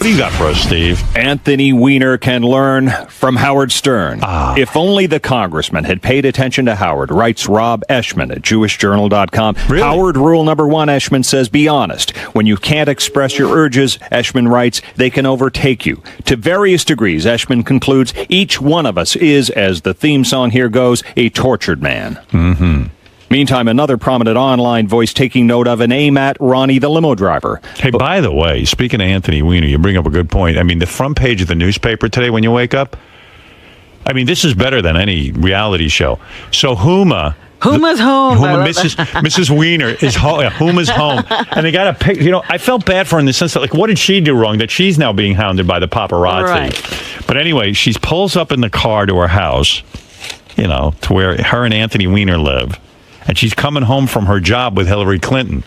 What do you got for us, Steve? Anthony Weiner can learn from Howard Stern. If only the congressman had paid attention to Howard, writes Rob Eshman at JewishJournal.com. Really? Howard rule number one, Eshman says, be honest. When you can't express your urges, Eshman writes, they can overtake you. To various degrees, Eshman concludes, each one of us is, as the theme song here goes, a tortured man. Mm-hmm. Meantime, another prominent online voice taking note of an aim at Ronnie the limo driver. Hey, by the way, speaking of Anthony Weiner, you bring up a good point. I mean, the front page of the newspaper today when you wake up, I mean, this is better than any reality show. So Huma... Huma's home. Mrs. Weiner is home. Yeah, Huma's home. And they got a pic. You know, I felt bad for her in the sense that, like, what did she do wrong that she's now being hounded by the paparazzi? Right. But anyway, she pulls up in the car to her house, you know, to where her and Anthony Weiner live. And she's coming home from her job with Hillary Clinton.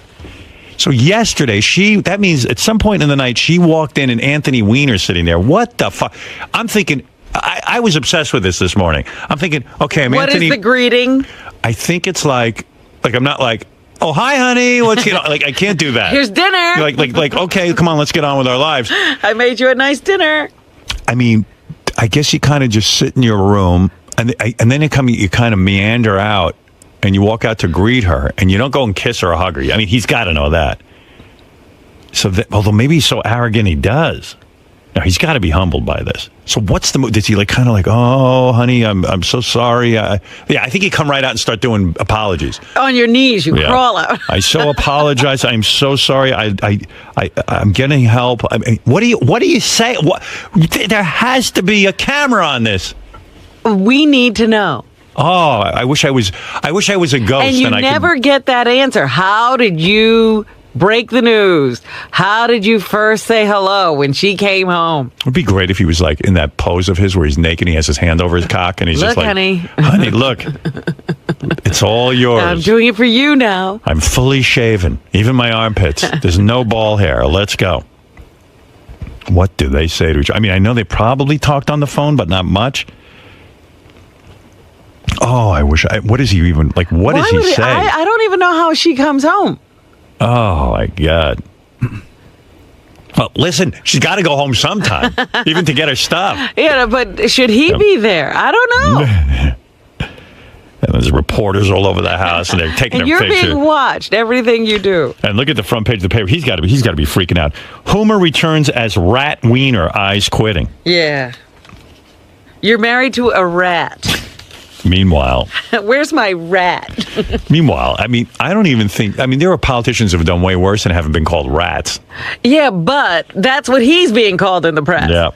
So yesterday, that means at some point in the night, she walked in and Anthony Weiner sitting there. What the fuck? I'm thinking, I was obsessed with this morning. I'm thinking, okay, What Anthony. is the greeting? I think it's like I'm not like, oh, hi, honey. What's, you know, like, I can't do that. Here's dinner. Like, okay, come on, let's get on with our lives. I made you a nice dinner. I mean, I guess you kind of just sit in your room and then you kind of meander out and you walk out to greet her and you don't go and kiss her or hug her. I mean, he's got to know that. So although maybe he's so arrogant, he does. Now, he's got to be humbled by this. So what's the move? Does he like kind of like, oh, honey, I'm so sorry. I think he'd come right out and start doing apologies. On your knees, you crawl out. I so apologize. I'm so sorry. I'm getting help. I mean, what do you say? There has to be a camera on this. We need to know. Oh, I wish I was a ghost. And you never get that answer. How did you break the news? How did you first say hello when she came home? It would be great if he was like in that pose of his where he's naked and he has his hand over his cock and he's Look, just like, honey, look, it's all yours. I'm doing it for you now. I'm fully shaven, even my armpits. There's no ball hair. Let's go. What do they say to each other? I mean, I know they probably talked on the phone, but not much. Oh, what does he even, like, what does he say? I don't even know how she comes home. Oh, my God. Well, listen, she's got to go home sometime, even to get her stuff. Yeah, but should he be there? I don't know. And there's reporters all over the house, and they're taking and their picture. You're being watched, everything you do. And look at the front page of the paper. He's got to be freaking out. Hoomer returns as Rat Weiner, eyes quitting. Yeah. You're married to a rat. Meanwhile, where's my rat? Meanwhile, I mean, I don't even think. I mean, there are politicians who have done way worse and haven't been called rats. Yeah, but that's what he's being called in the press. Yeah.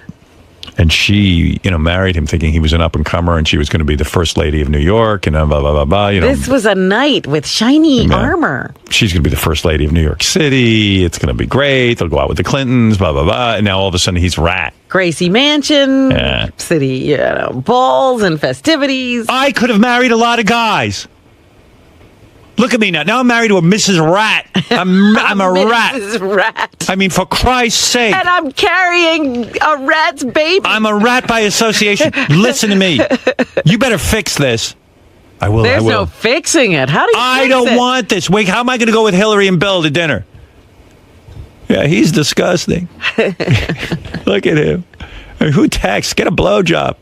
And she, married him thinking he was an up-and-comer and she was going to be the first lady of New York and blah, blah, blah, blah. This was a knight with shiny armor. She's going to be the first lady of New York City. It's going to be great. They'll go out with the Clintons, blah, blah, blah. And now all of a sudden he's rat. Gracie Mansion, city, balls and festivities. I could have married a lot of guys. Look at me now. Now I'm married to a Mrs. Rat. I'm a rat. Mrs. Rat. I mean, for Christ's sake. And I'm carrying a rat's baby. I'm a rat by association. Listen to me. You better fix this. I will. There's no fixing it. How do you I don't want this. Wait, how am I going to go with Hillary and Bill to dinner? Yeah, he's disgusting. Look at him. I mean, who texts? Get a blowjob.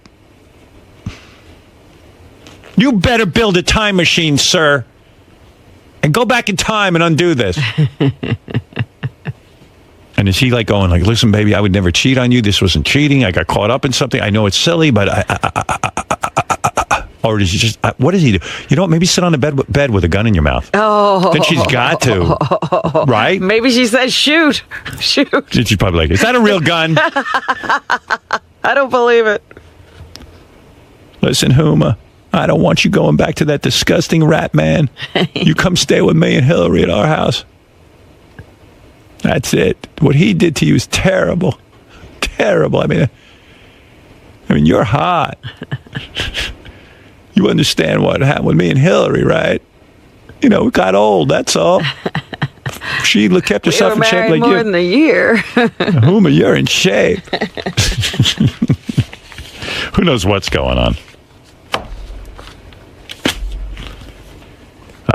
You better build a time machine, sir. And go back in time and undo this. And is he like going like, listen, baby, I would never cheat on you. This wasn't cheating. I got caught up in something. I know it's silly, but or does he just, what does he do? You know what? Maybe sit on the bed with a gun in your mouth. Oh. Then she's got to. Right? Maybe she says, shoot. Shoot. She's probably like, is that a real gun? I don't believe it. Listen, Huma. I don't want you going back to that disgusting rat man. You come stay with me and Hillary at our house. That's it. What he did to you is terrible. Terrible. I mean, you're hot. You understand what happened with me and Hillary, right? We got old, that's all. She kept herself in shape like you. More than a year. Huma, you're in shape. Who knows what's going on?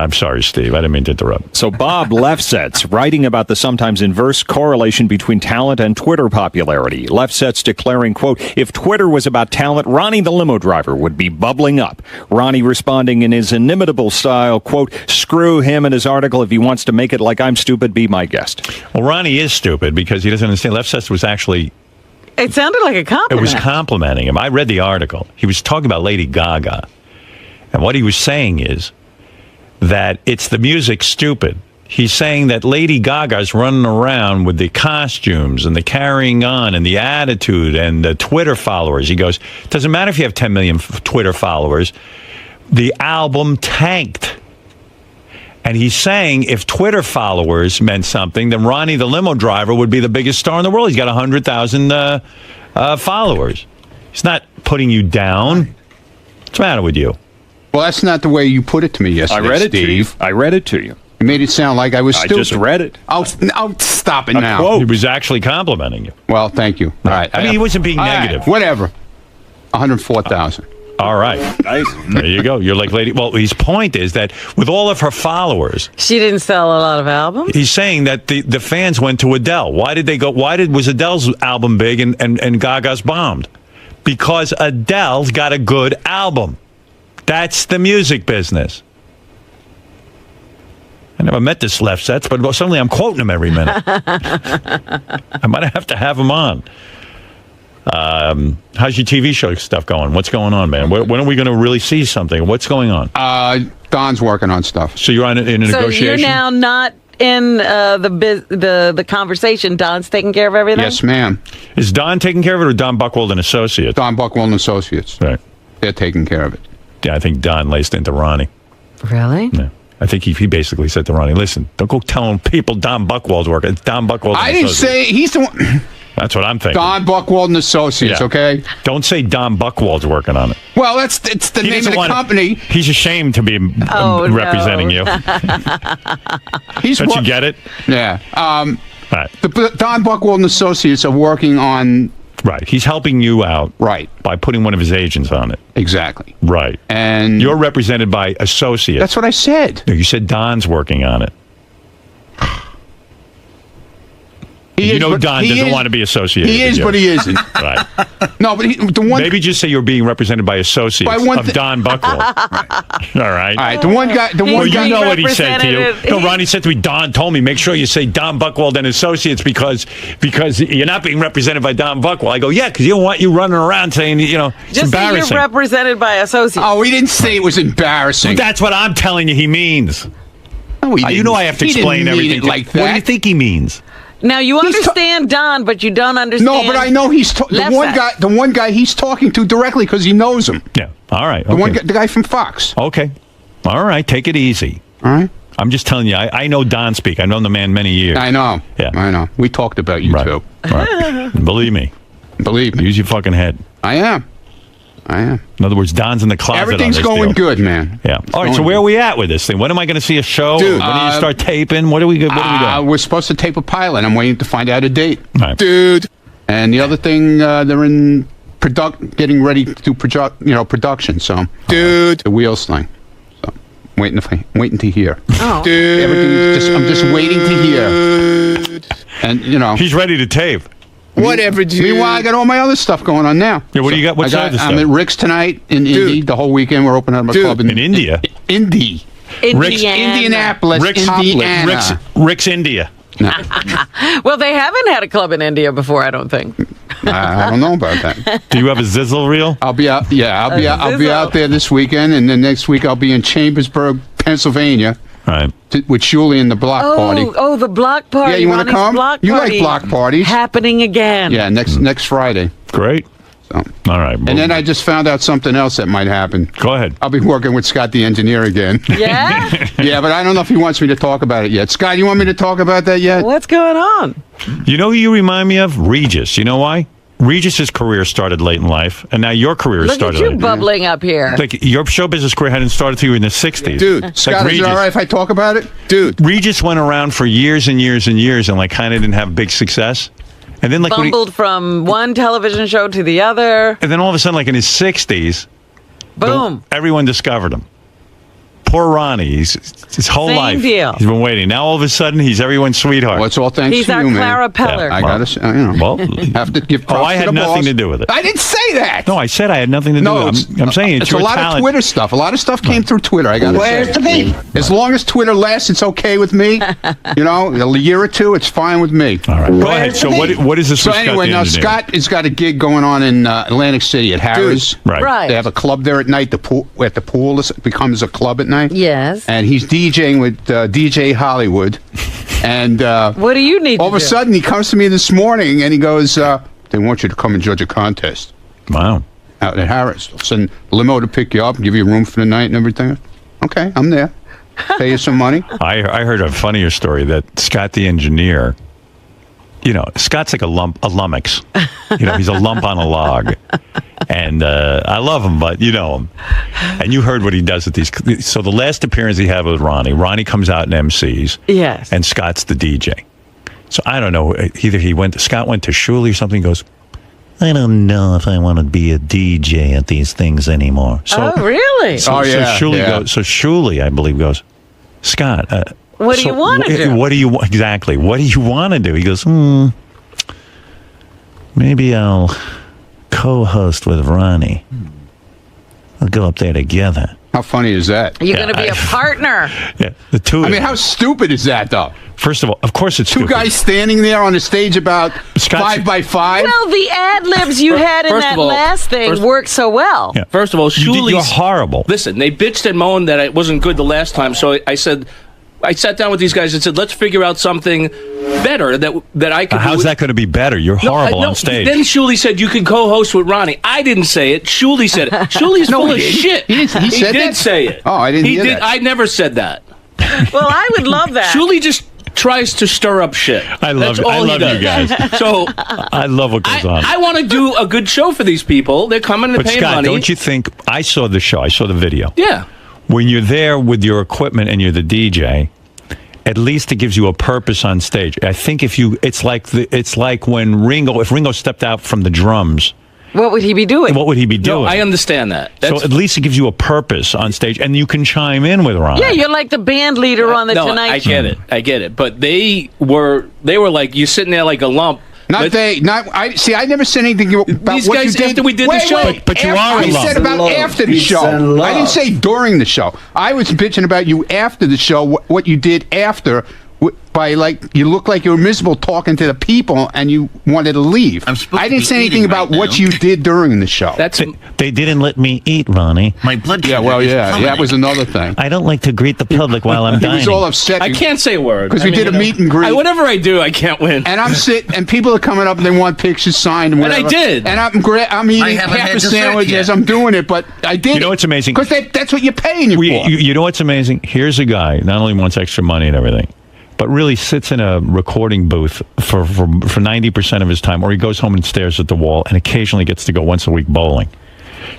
I'm sorry, Steve. I didn't mean to interrupt. So Bob Lefsetz, writing about the sometimes inverse correlation between talent and Twitter popularity. Lefsetz declaring, quote, if Twitter was about talent, Ronnie the limo driver would be bubbling up. Ronnie responding in his inimitable style, quote, screw him and his article. If he wants to make it like I'm stupid, be my guest. Well, Ronnie is stupid because he doesn't understand. Lefsetz was actually... It sounded like a compliment. It was complimenting him. I read the article. He was talking about Lady Gaga. And what he was saying is that it's the music stupid. He's saying that Lady Gaga's running around with the costumes and the carrying on and the attitude and the Twitter followers. He goes, it doesn't matter if you have 10 million Twitter followers. The album tanked. And he's saying if Twitter followers meant something, then Ronnie the limo driver would be the biggest star in the world. He's got 100,000 followers. He's not putting you down. What's the matter with you? Well, that's not the way you put it to me yesterday, I read it Steve. to you. I read it to you. You made it sound like I was stupid. I just read it. I'll stop it now. quote. He was actually complimenting you. Well, thank you. All right. I mean, he wasn't being All right, negative. whatever. 104,000. All right. Nice. There you go. You're like Lady... Well, his point is that with all of her followers, She didn't sell a lot of albums. he's saying that the fans went to Adele. Why did they go? Was Adele's album big and Gaga's bombed? Because Adele's got a good album. That's the music business. I never met this Lefsetz, but suddenly I'm quoting him every minute. I might have to have him on. How's your TV show stuff going? What's going on, man? When are we going to really see something? What's going on? Don's working on stuff. So you're in a So negotiation? you're now not in the conversation. Don's taking care of everything? Yes, ma'am. Is Don taking care of it or Don Buchwald and Associates? Don Buchwald and Associates. Right. They're taking care of it. Yeah, I think Don laced into Ronnie. Really? Yeah. I think he basically said to Ronnie, listen, don't go telling people Don Buchwald's working. It's Don Buchwald and I didn't Associates. say he's the one. That's what I'm thinking. Don Buchwald and Associates, Yeah. okay? Don't say Don Buchwald's working on it. Well, it's the name of doesn't the want it. company. He's ashamed to be representing no. you. He's Don't you get it? Yeah. Right. Don Buchwald and Associates are working on... Right. He's helping you out Right. by putting one of his agents on it. Exactly. Right. And... You're represented by Associates. That's what I said. No, you said Don's working on it. He You is, know but Don he doesn't is- want to be associated He with is, you. but he isn't. Right. No, but the one... Maybe just say you're being represented by Associates By one of thi- Don Buchwald. All right. All right, the one guy... The He's Well, one you guy... being know what he said to you. represented- No, Ronnie said to me, Don told me, make sure you say Don Buchwald and Associates because you're not being represented by Don Buchwald. I go, yeah, because you don't want you running around saying, it's Just say embarrassing. you're represented by associates. Oh, he didn't say it was embarrassing. That's what I'm telling you he means. No, he You didn't. know I have to He didn't explain mean everything. it like What do you that. think he means? Now you He's understand Don, but you don't understand. No, but I know he's the Left one side. guy. The one guy he's talking to directly because he knows him. Yeah. All right. The one, Okay. the guy from Fox. Okay. All right. Take it easy. All right. I'm just telling you, I know Don speak. I've known the man many years. I know. Yeah. I know. We talked about you Right. too. Right. Believe me. Believe me. Use your fucking head. I am. In other words, Don's in the closet. Everything's on this going deal. good, man. Yeah. It's All right. So going where are good. we at with this thing? When am I going to see a show? Dude, When do you start taping? What are we doing? We're supposed to tape a pilot. I'm waiting to find out a date. Right. Dude. And the other thing, they're in getting ready to do production. So, dude, the wheels thing. So, waiting to hear. Oh. Dude, I'm just waiting to hear. And He's ready to tape. whatever, dude. Meanwhile, I got all my other stuff going on now. Yeah. What do you got? What's the other I'm stuff? at Rick's tonight in Indy. The whole weekend we're opening up a club In India. Indy. Indianapolis, Rick's Indiana. Rick's India. Well, they haven't had a club in India before, I don't think. I don't know about that. Do you have a Zizzle reel? I'll be out. Yeah, I'll be Zizzo. out there this weekend, and then next week I'll be in Chambersburg, Pennsylvania, Right. with Julie and the block party. Oh, the block party. Yeah, you wanna Ronnie's come? Block You like party block parties. happening again. Yeah, next Friday. Great. So. All right. And then I just found out something else that might happen. Go ahead. I'll be working with Scott the engineer again. Yeah? Yeah, but I don't know if he wants me to talk about it yet. Scott, you want me to talk about that yet? What's going on? You know who you remind me of? Regis. You know why? Regis's career started late in life, and now your career Look started at you late. bubbling up here. Like your show business career hadn't started till you were in the 60s. Dude, Scott, like is it all right if I talk about it? Dude. Regis went around for years and years and years and like kind of didn't have big success. And then like when Bumbled from one television show to the other. and then all of a sudden like in his 60s, Boom. everyone discovered him. poor Ronnie. He's his whole Same life. deal. He's been waiting. Now all of a sudden he's everyone's sweetheart. Well, it's all thanks He's to our you, man. Clara Peller. I gotta say, Well, have to give props I to had the nothing boss. to do with it. I didn't say that. No, I said I had nothing to do No, with it. I'm saying it's your a lot talent. of Twitter stuff. A lot of stuff came through Twitter. I got to say. Where's the beef? As long as Twitter lasts, it's okay with me. You know, a year or two, it's fine with me. All right. Go ahead. So what is this So with Scott anyway, the now engineer? Scott has got a gig going on in Atlantic City at Harris. Right. Right. They have a club there at night. The pool at the pool becomes a club at night. Yes. And he's DJing with DJ Hollywood. And What do you need all to of a do? sudden, he comes to me this morning and he goes, "They want you to come and judge a contest Wow. out at Harris. They'll send a limo to pick you up and give you a room for the night and everything." Okay, I'm there. Pay you some money. I heard a funnier story that Scott the engineer, you know, Scott's like a lummox. You know, he's a lump on a log. And I love him, but you know him. And you heard what he does at these. So the last appearance he had with Ronnie comes out and MCs. Yes. And Scott's the DJ. So I don't know. Either Scott went to Shuli or something, goes, I don't know if I want to be a DJ at these things anymore. So, Oh, really? Oh, yeah, So Shuli yeah. goes. So Shuli, I believe, goes, Scott. What do you wanna do? What do you exactly? What do you want to do? He goes, maybe I'll co-host with Ronnie. We'll go up there together. How funny is that? You're Yeah, going to be a partner. Yeah, the two. I of mean, them. how stupid is that, though? First of all, of course it's Two stupid. guys standing there on the stage about Scott's- 5 by 5. Well, the ad libs you had in First that of all- last thing first- worked so well. Yeah. First of all, Shuli's... You're horrible. Listen, they bitched and moaned that it wasn't good the last time, so I said... I sat down with these guys and said, let's figure out something better that I could do. How's that going to be better? You're horrible on stage. Then Shuli said you can co-host with Ronnie. I didn't say it. Shuli said it. Shuli's No, full he of didn't. shit. He said did that? say it. Oh, I didn't he hear did. that. I never said that. Well, I would love that. Shuli just tries to stir up shit. I love That's it. all I he love you does. guys. So I love what goes on. I want to do a good show for these people. They're coming to But pay Scott, money. don't you think? I saw the show. I saw the video. Yeah. When you're there with your equipment and you're the DJ, at least it gives you a purpose on stage. I think it's like when if Ringo stepped out from the drums, What would he be doing? what would he be doing? No, I understand that. So at least it gives you a purpose on stage, and you can chime in with Ron. Yeah, you're like the band leader on the no, Tonight I Show. get it. But they were like, you're sitting there like a lump. I never said anything about These what guys you did. after we did the show. But you After- are I in love. said about Love. after the Peace show. and love. I didn't say during the show. I was bitching about you after the show, what you did after. By you look like you were miserable talking to the people and you wanted to leave. I'm supposed I to didn't be say anything eating about right what now. you did during the show. That's They didn't let me eat, Ronnie. My blood yeah, sugar well, is yeah, that plummeting. was another thing. I don't like to greet the public while I'm He was dining. all upset. I can't say a word 'Cause we did a meet and greet. Whatever I do, I can't win. And I'm sitting, and people are coming up and they want pictures signed and And I whatever. did. And I'm eating haven't half had a dessert sandwich yet. as I'm doing it, but I did. You know what's amazing? Because that's what you're paying you for. You know what's amazing? Here's a guy not only wants extra money and everything, but really sits in a recording booth for 90% of his time, or he goes home and stares at the wall and occasionally gets to go once a week bowling.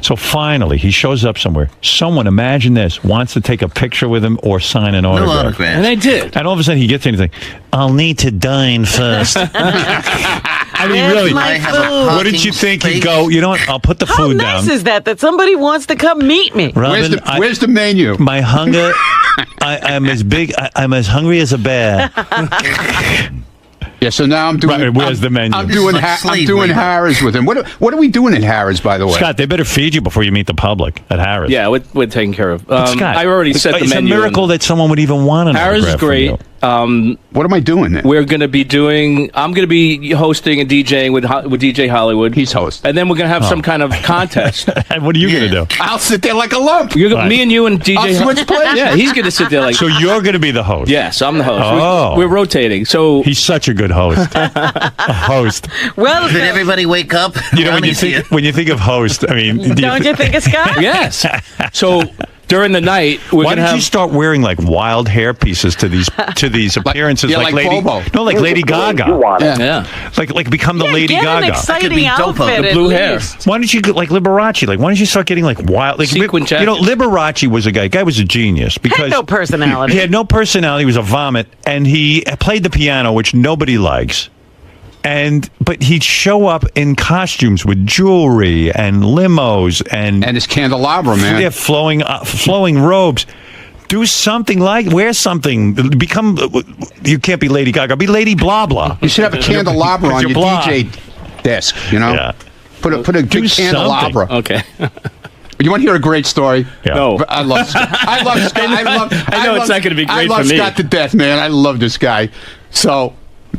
So finally, he shows up somewhere. Someone, imagine this, wants to take a picture with him or sign an No autograph. autograph. And I did. And all of a sudden he gets anything. I'll need to dine first. I mean, Where's really. my I have a food? What did you think? Space. He'd go, you know what? I'll put the How food nice down. is that somebody wants to come meet me? Robin, Where's the menu? my hunger, I'm as big, I'm as hungry as a bear. Yeah, so now I'm doing. Right, where's the menu? I'm This doing. is like I'm slave doing labor. Harris with him. What are we doing at Harris, by the way? Scott, they better feed you before you meet the public at Harris. Yeah, we're taken care of. But Scott, I already set the it's menu. a miracle that someone would even want an Harris is autograph from great. you. What am I doing then? We're going to be I'm going to be hosting and DJing with DJ Hollywood. He's hosting. And then we're going to have some kind of contest. And what are you going to do? I'll sit there like a lump. Me and you and DJ. I'll switch places. Yeah, he's going to sit there like. So you're going to be the host. Yes, I'm the host. Oh. We're rotating. So He's such a good host. A host. Well, Did everybody wake up? You know, Ronnie's here. when you think of host, I mean, don't you think it's Scott? yes. So during the night, we're why going to did have. you start wearing like wild hair pieces to these appearances? yeah, like Lady, Bobo. no, like Lady Gaga. Yeah. Yeah. Like become the Yeah, Lady get an Gaga. exciting be Dopo. outfit The at blue hair. least. Why don't you get like Liberace? Like, why don't you start getting like wild? Like, Sequin you know, jackets. Liberace was a guy was a genius because Had no personality. he had no personality. He was a vomit, and he played the piano, which nobody likes. But he'd show up in costumes with jewelry and limos and And his candelabra, man. flowing robes. Do something wear something. Become. You can't be Lady Gaga. Be Lady Blah Blah. You should have a candelabra on your blah. DJ desk. You know, Yeah. put a big candelabra. Okay. You want to hear a great story? Yeah. No. I love Scott. I love Scott. I know it's not going to be I great love for me. Scott to death, man. I love this guy. So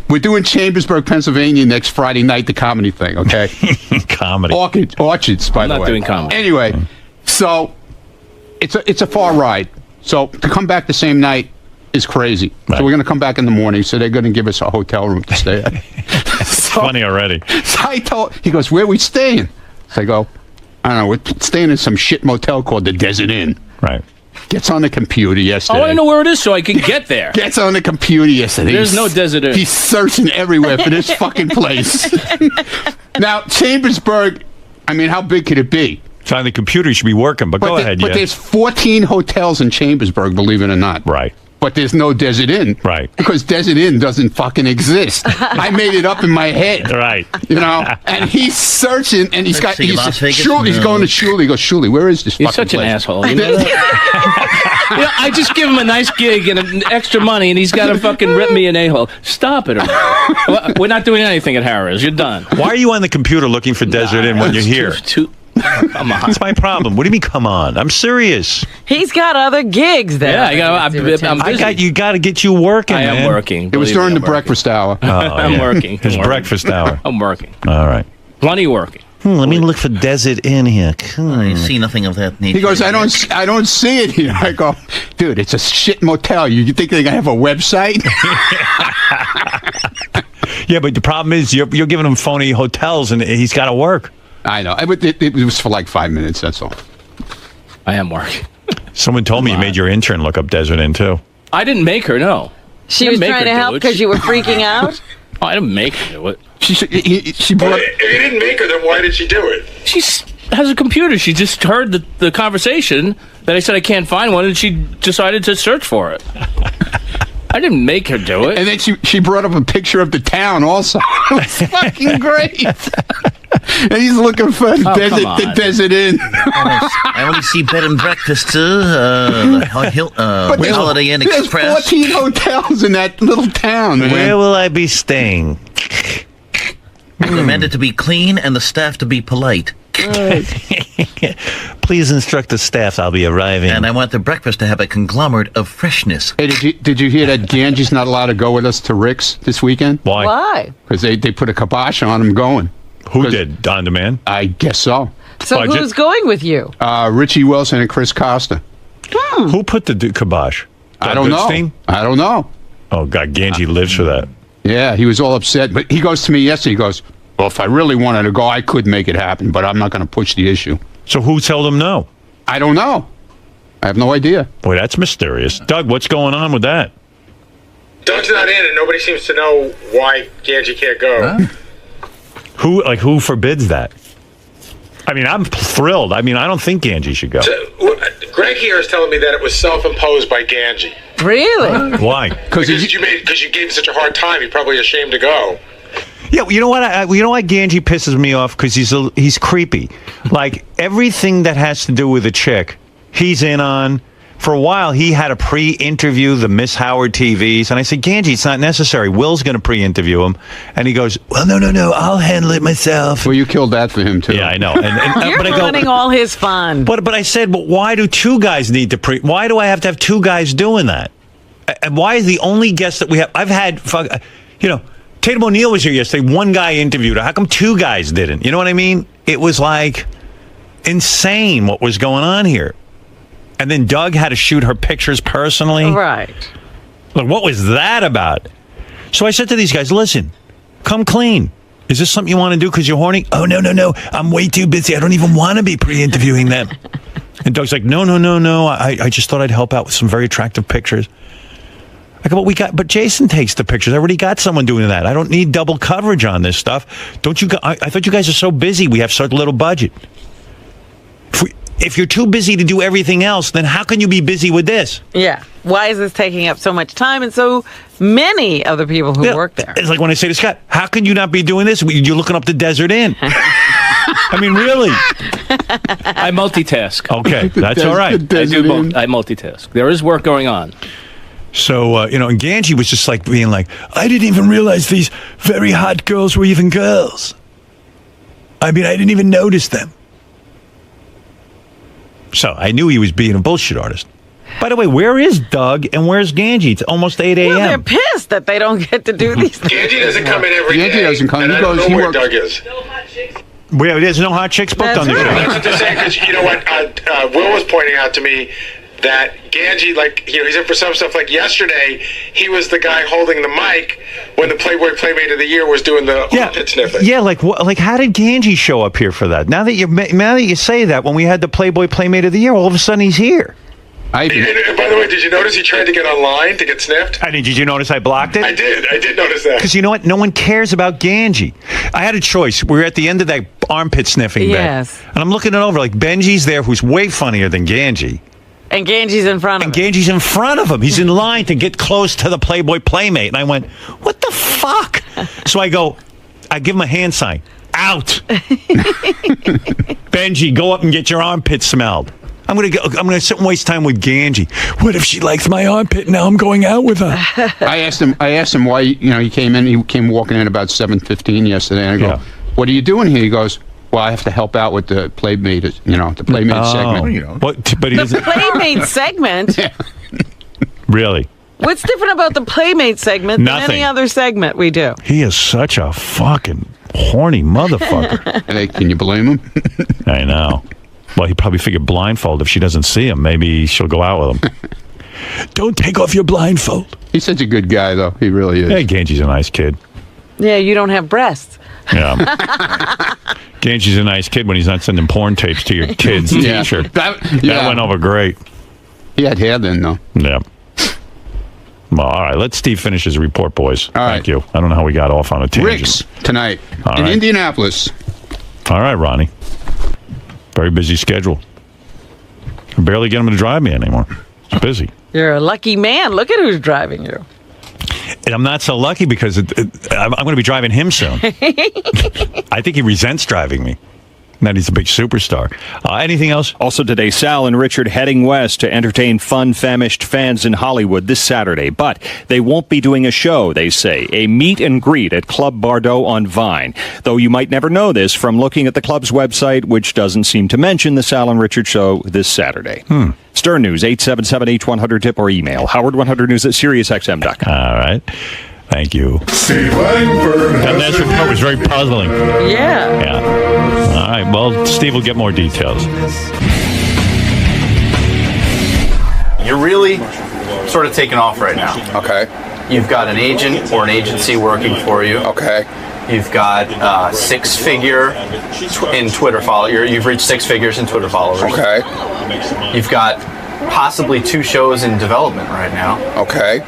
we're doing Chambersburg, Pennsylvania next Friday night, the comedy thing. Okay. Comedy. Orchids, by the way. not doing comedy. Anyway, so it's a far ride. So to come back the same night is crazy. Right. So we're going to come back in the morning. So they're going to give us a hotel room to stay at. Funny already. So he goes, where are we staying? So I go, I don't know, we're staying in some shit motel called the Desert Inn. Right. Gets on the computer yesterday. I want to know where it is so I can get there. Gets on the computer yesterday. There's no Desert Inn. He's searching everywhere for this fucking place. Now, Chambersburg, I mean, how big could it be? So on the computer, you should be working, but go ahead. But there's 14 hotels in Chambersburg, believe it or not. Right. But there's no Desert Inn. Right. Because Desert Inn doesn't fucking exist. I made it up in my head. Right. You know? And he's searching, and he's Let's see, Las Vegas? He's going to Shuli. He goes, Shuli, where is this He's fucking such an place? asshole. You know that? You know, I just give him a nice gig and extra money, and he's got to fucking rip me an a-hole. Stop it. We're not doing anything at Harrah's. You're done. Why are you on the computer looking for Desert Inn when you're here? Come on. That's my problem. What do you mean, come on? I'm serious. He's got other gigs there. Yeah, I'm busy. You got to get you working, I am man. working. It was Believe during me, the I'm breakfast hour. Oh, I'm yeah. working. His I'm working. breakfast hour. I'm working. All right. Plenty working. Let me look for Desert Inn here. I see nothing of that nature. He goes, I don't see it here. I go, dude, it's a shit motel. You think they're going to have a website? Yeah, but the problem is you're giving him phony hotels, and he's got to work. I know. It was for like 5 minutes, that's all. I am working. Someone told me you made your intern look up Desert Inn, too. I didn't make her, no. She I was didn't make trying her to do help it. because you were freaking out. Oh, I didn't make her do it. She brought... If you didn't make her, then why did she do it? She has a computer. She just heard the conversation that I said I can't find one, and she decided to search for it. I didn't make her do it. And then she brought up a picture of the town also. It's fucking great. And he's looking for the Desert Inn. I only see bed and breakfast, Holiday Inn There's Express. 14 hotels in that little town, man. Where will I be staying? Recommended to be clean and the staff to be polite. Please instruct the staff I'll be arriving. And I want the breakfast to have a conglomerate of freshness. Hey, did you hear that Ganji's not allowed to go with us to Rick's this weekend? Why? Why? Because they put a kibosh on him going. Who did? On Demand? I guess so. So Budget? who's going with you? Richie Wilson and Chris Costa. Who put the kibosh? I don't know. I don't know. Oh, God, Ganji lives for that. Yeah, he was all upset. But he goes to me yesterday, he goes, well, if I really wanted to go, I could make it happen, but I'm not going to push the issue. So who told him no? I don't know. I have no idea. Boy, that's mysterious. Doug, what's going on with that? Doug's not in, and nobody seems to know why Ganji can't go. Huh? Who forbids that? I mean, I'm thrilled. I mean, I don't think Ganji should go. Greg here is telling me that it was self-imposed by Ganji. Really? Why? Because you gave him such a hard time, you're probably ashamed to go. Yeah, you know what? You know why Ganji pisses me off? Because he's creepy. Like everything that has to do with a chick, he's in on. For a while, he had to pre-interview the Miss Howard TVs, and I said, Ganji, it's not necessary. Will's going to pre-interview him, and he goes, well, no, I'll handle it myself. Well, you killed that for him too. Yeah, I know. You're but I go, ruining all his fun. But I said, but why do two guys need to why do I have to have two guys doing that? And why is the only guest that we have? I've had, Tatum O'Neal was here yesterday. One guy interviewed her. How come two guys didn't? You know what I mean? It was like insane what was going on here. And then Doug had to shoot her pictures personally. Right. Look, what was that about? So I said to these guys, listen, come clean. Is this something you want to do because you're horny? Oh, no. I'm way too busy. I don't even want to be pre-interviewing them. And Doug's like, no. I just thought I'd help out with some very attractive pictures. I go, but Jason takes the pictures. I already got someone doing that. I don't need double coverage on this stuff. Don't you? I thought you guys are so busy. We have such little budget. If you're too busy to do everything else, then how can you be busy with this? Yeah. Why is this taking up so much time and so many of the people who work there? It's like when I say to Scott, how can you not be doing this? You're looking up the Desert Inn. I mean, really? I multitask. Okay, that's all right. I multitask. There is work going on. So, and Ganji was just like being like, I didn't even realize these very hot girls were even girls. I mean, I didn't even notice them. So I knew he was being a bullshit artist. By the way, where is Doug and where's Ganji? It's almost 8 a.m. Well, they're pissed that they don't get to do these things. Ganji doesn't come in every day. Ganji doesn't come. And He I don't goes- know he where works- Doug is. Where there's no hot chicks booked That's on the right. show. That's what they're saying, because you know what? Will was pointing out to me that Ganji, he's in for some stuff. Like yesterday, he was the guy holding the mic when the Playboy Playmate of the Year was doing the armpit sniffing. Yeah, like how did Ganji show up here for that? Now that you say that, when we had the Playboy Playmate of the Year, all of a sudden he's here. And by the way, did you notice he tried to get online to get sniffed? Did you notice I blocked it? I did notice that. Because you know what? No one cares about Ganji. I had a choice. We were at the end of that armpit sniffing bit. Yes. And I'm looking it over. Like, Benji's there, who's way funnier than Ganji. And Ganji's in front of And him. Ganji's in front of him. He's in line to get close to the Playboy Playmate. And I went, what the fuck? So I give him a hand sign. Out. Benji, go up and get your armpit smelled. I'm gonna sit and waste time with Ganji. What if she likes my armpit? Now I'm going out with her. I asked him why, he came in. He came walking in about 7:15 yesterday, and I go, Yeah. "What are you doing here?" He goes, "Well, I have to help out with the Playmate, the Playmate segment." But he The doesn't Playmate segment? really. What's different about the Playmate segment than Nothing. any other segment we do? He is such a fucking horny motherfucker. Hey, can you blame him? I know. Well, he probably figured blindfold. If she doesn't see him, maybe she'll go out with him. Don't take off your blindfold. He's such a good guy, though. He really is. Hey, Ganji's a nice kid. Yeah, you don't have breasts. Yeah. Ganji's a nice kid when he's not sending porn tapes to your kid's teacher. That went over great. He had hair then, though. Yeah. Well, all right. Let Steve finish his report, boys. All Thank right. you. I don't know how we got off on a tangent. Rick's tonight All in right. Indianapolis. All right, Ronnie. Very busy schedule. I barely get him to drive me anymore. He's busy. You're a lucky man. Look at who's driving you. And I'm not so lucky because I'm going to be driving him soon. I think he resents driving me. That he's a big superstar. Anything else? Also today, Sal and Richard heading west to entertain famished fans in Hollywood this Saturday. But they won't be doing a show, they say. A meet and greet at Club Bardot on Vine. Though you might never know this from looking at the club's website, which doesn't seem to mention the Sal and Richard show this Saturday. Stern News, 877-H100-TIP or email. Howard100news at SiriusXM.com. All right. Thank you. Steve Langford That has last report was very puzzling. Yeah. Yeah. All right. Well, Steve will get more details. You're really sort of taking off right now. Okay. You've got an agent or an agency working for you. Okay. You've got six-figure in Twitter follower. You've reached 6 figures in Twitter followers. Okay. You've got possibly 2 shows in development right now. Okay.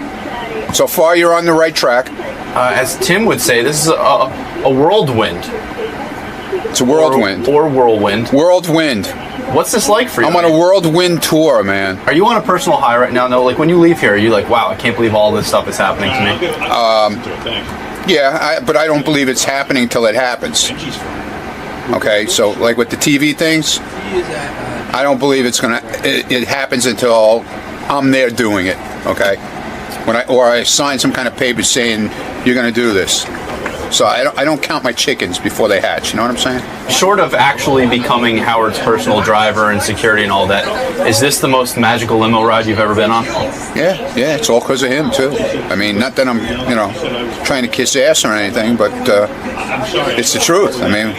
So far, you're on the right track. As Tim would say, this is a whirlwind. It's a whirlwind. Or whirlwind. Whirlwind. What's this like for you? I'm on a whirlwind tour, man. Are you on a personal high right now? No, like when you leave here, are you like, wow, I can't believe all this stuff is happening to me? Yeah, but I don't believe it's happening till it happens. Okay, so like with the TV things, I don't believe it happens until I'm there doing it. Okay, or I sign some kind of paper saying you're going to do this. So I don't count my chickens before they hatch. You know what I'm saying? Short of actually becoming Howard's personal driver and security and all that, is this the most magical limo ride you've ever been on? Yeah, it's all because of him too. I mean, not that I'm, trying to kiss ass or anything, but it's the truth. I mean,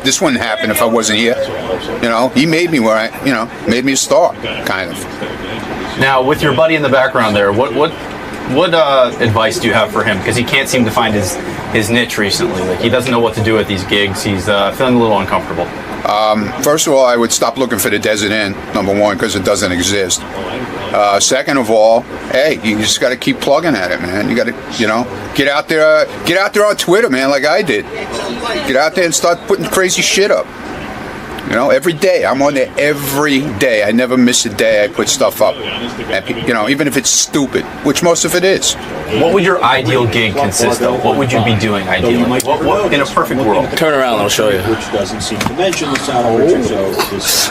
this wouldn't happen if I wasn't here. He made me where made me a star, kind of. Now, with your buddy in the background there, what advice do you have for him? Because he can't seem to find his niche recently. Like, he doesn't know what to do at these gigs. He's feeling a little uncomfortable. First of all, I would stop looking for the Desert Inn, number one, because it doesn't exist. Second of all, hey, you just got to keep plugging at it, man. You got to, get out there on Twitter, man, like I did. Get out there and start putting crazy shit up. You know, every day. I'm on there every day. I never miss a day I put stuff up. And, you know, even if it's stupid, which most of it is. What would your ideal gig consist of? What would you be doing ideally? What in a perfect world? Turn around, I'll show you. Which doesn't seem to mention the sound Richard, so this.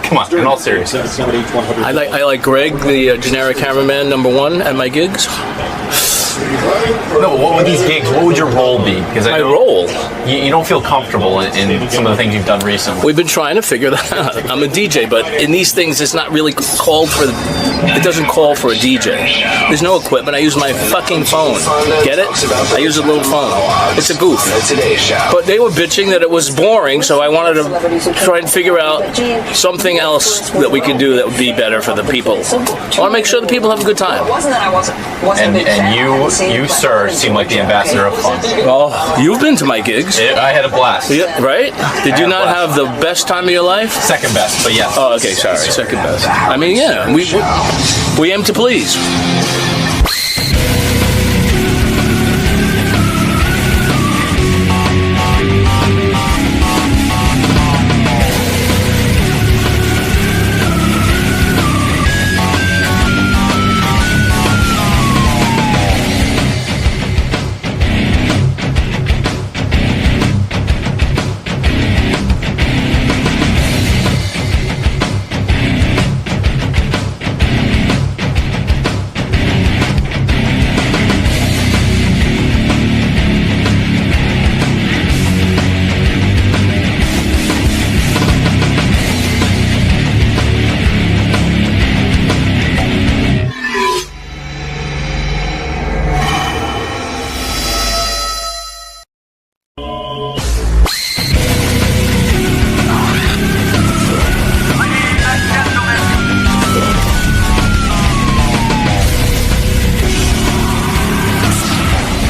Come on, in all seriousness. I like Greg, the generic cameraman, #1 at my gigs. No, what would these gigs? What would your role be? Because My role? You don't feel comfortable in some of the things you've done recently. We've been trying to figure that out. I'm a DJ, but in these things, it's not really called for. It doesn't call for a DJ. There's no equipment. I use my fucking phone. Get it? I use a little phone. It's a goof. But they were bitching that it was boring, so I wanted to try and figure out something else that we could do that would be better for the people. I want to make sure the people have a good time. And you, sir, seem like the ambassador of fun. Oh, you've been to my gigs. I had a blast. Yeah, right? Did you not have the best time of your life? Second best, but yes. Oh, okay, sorry. Second best. I mean, yeah, we aim to please.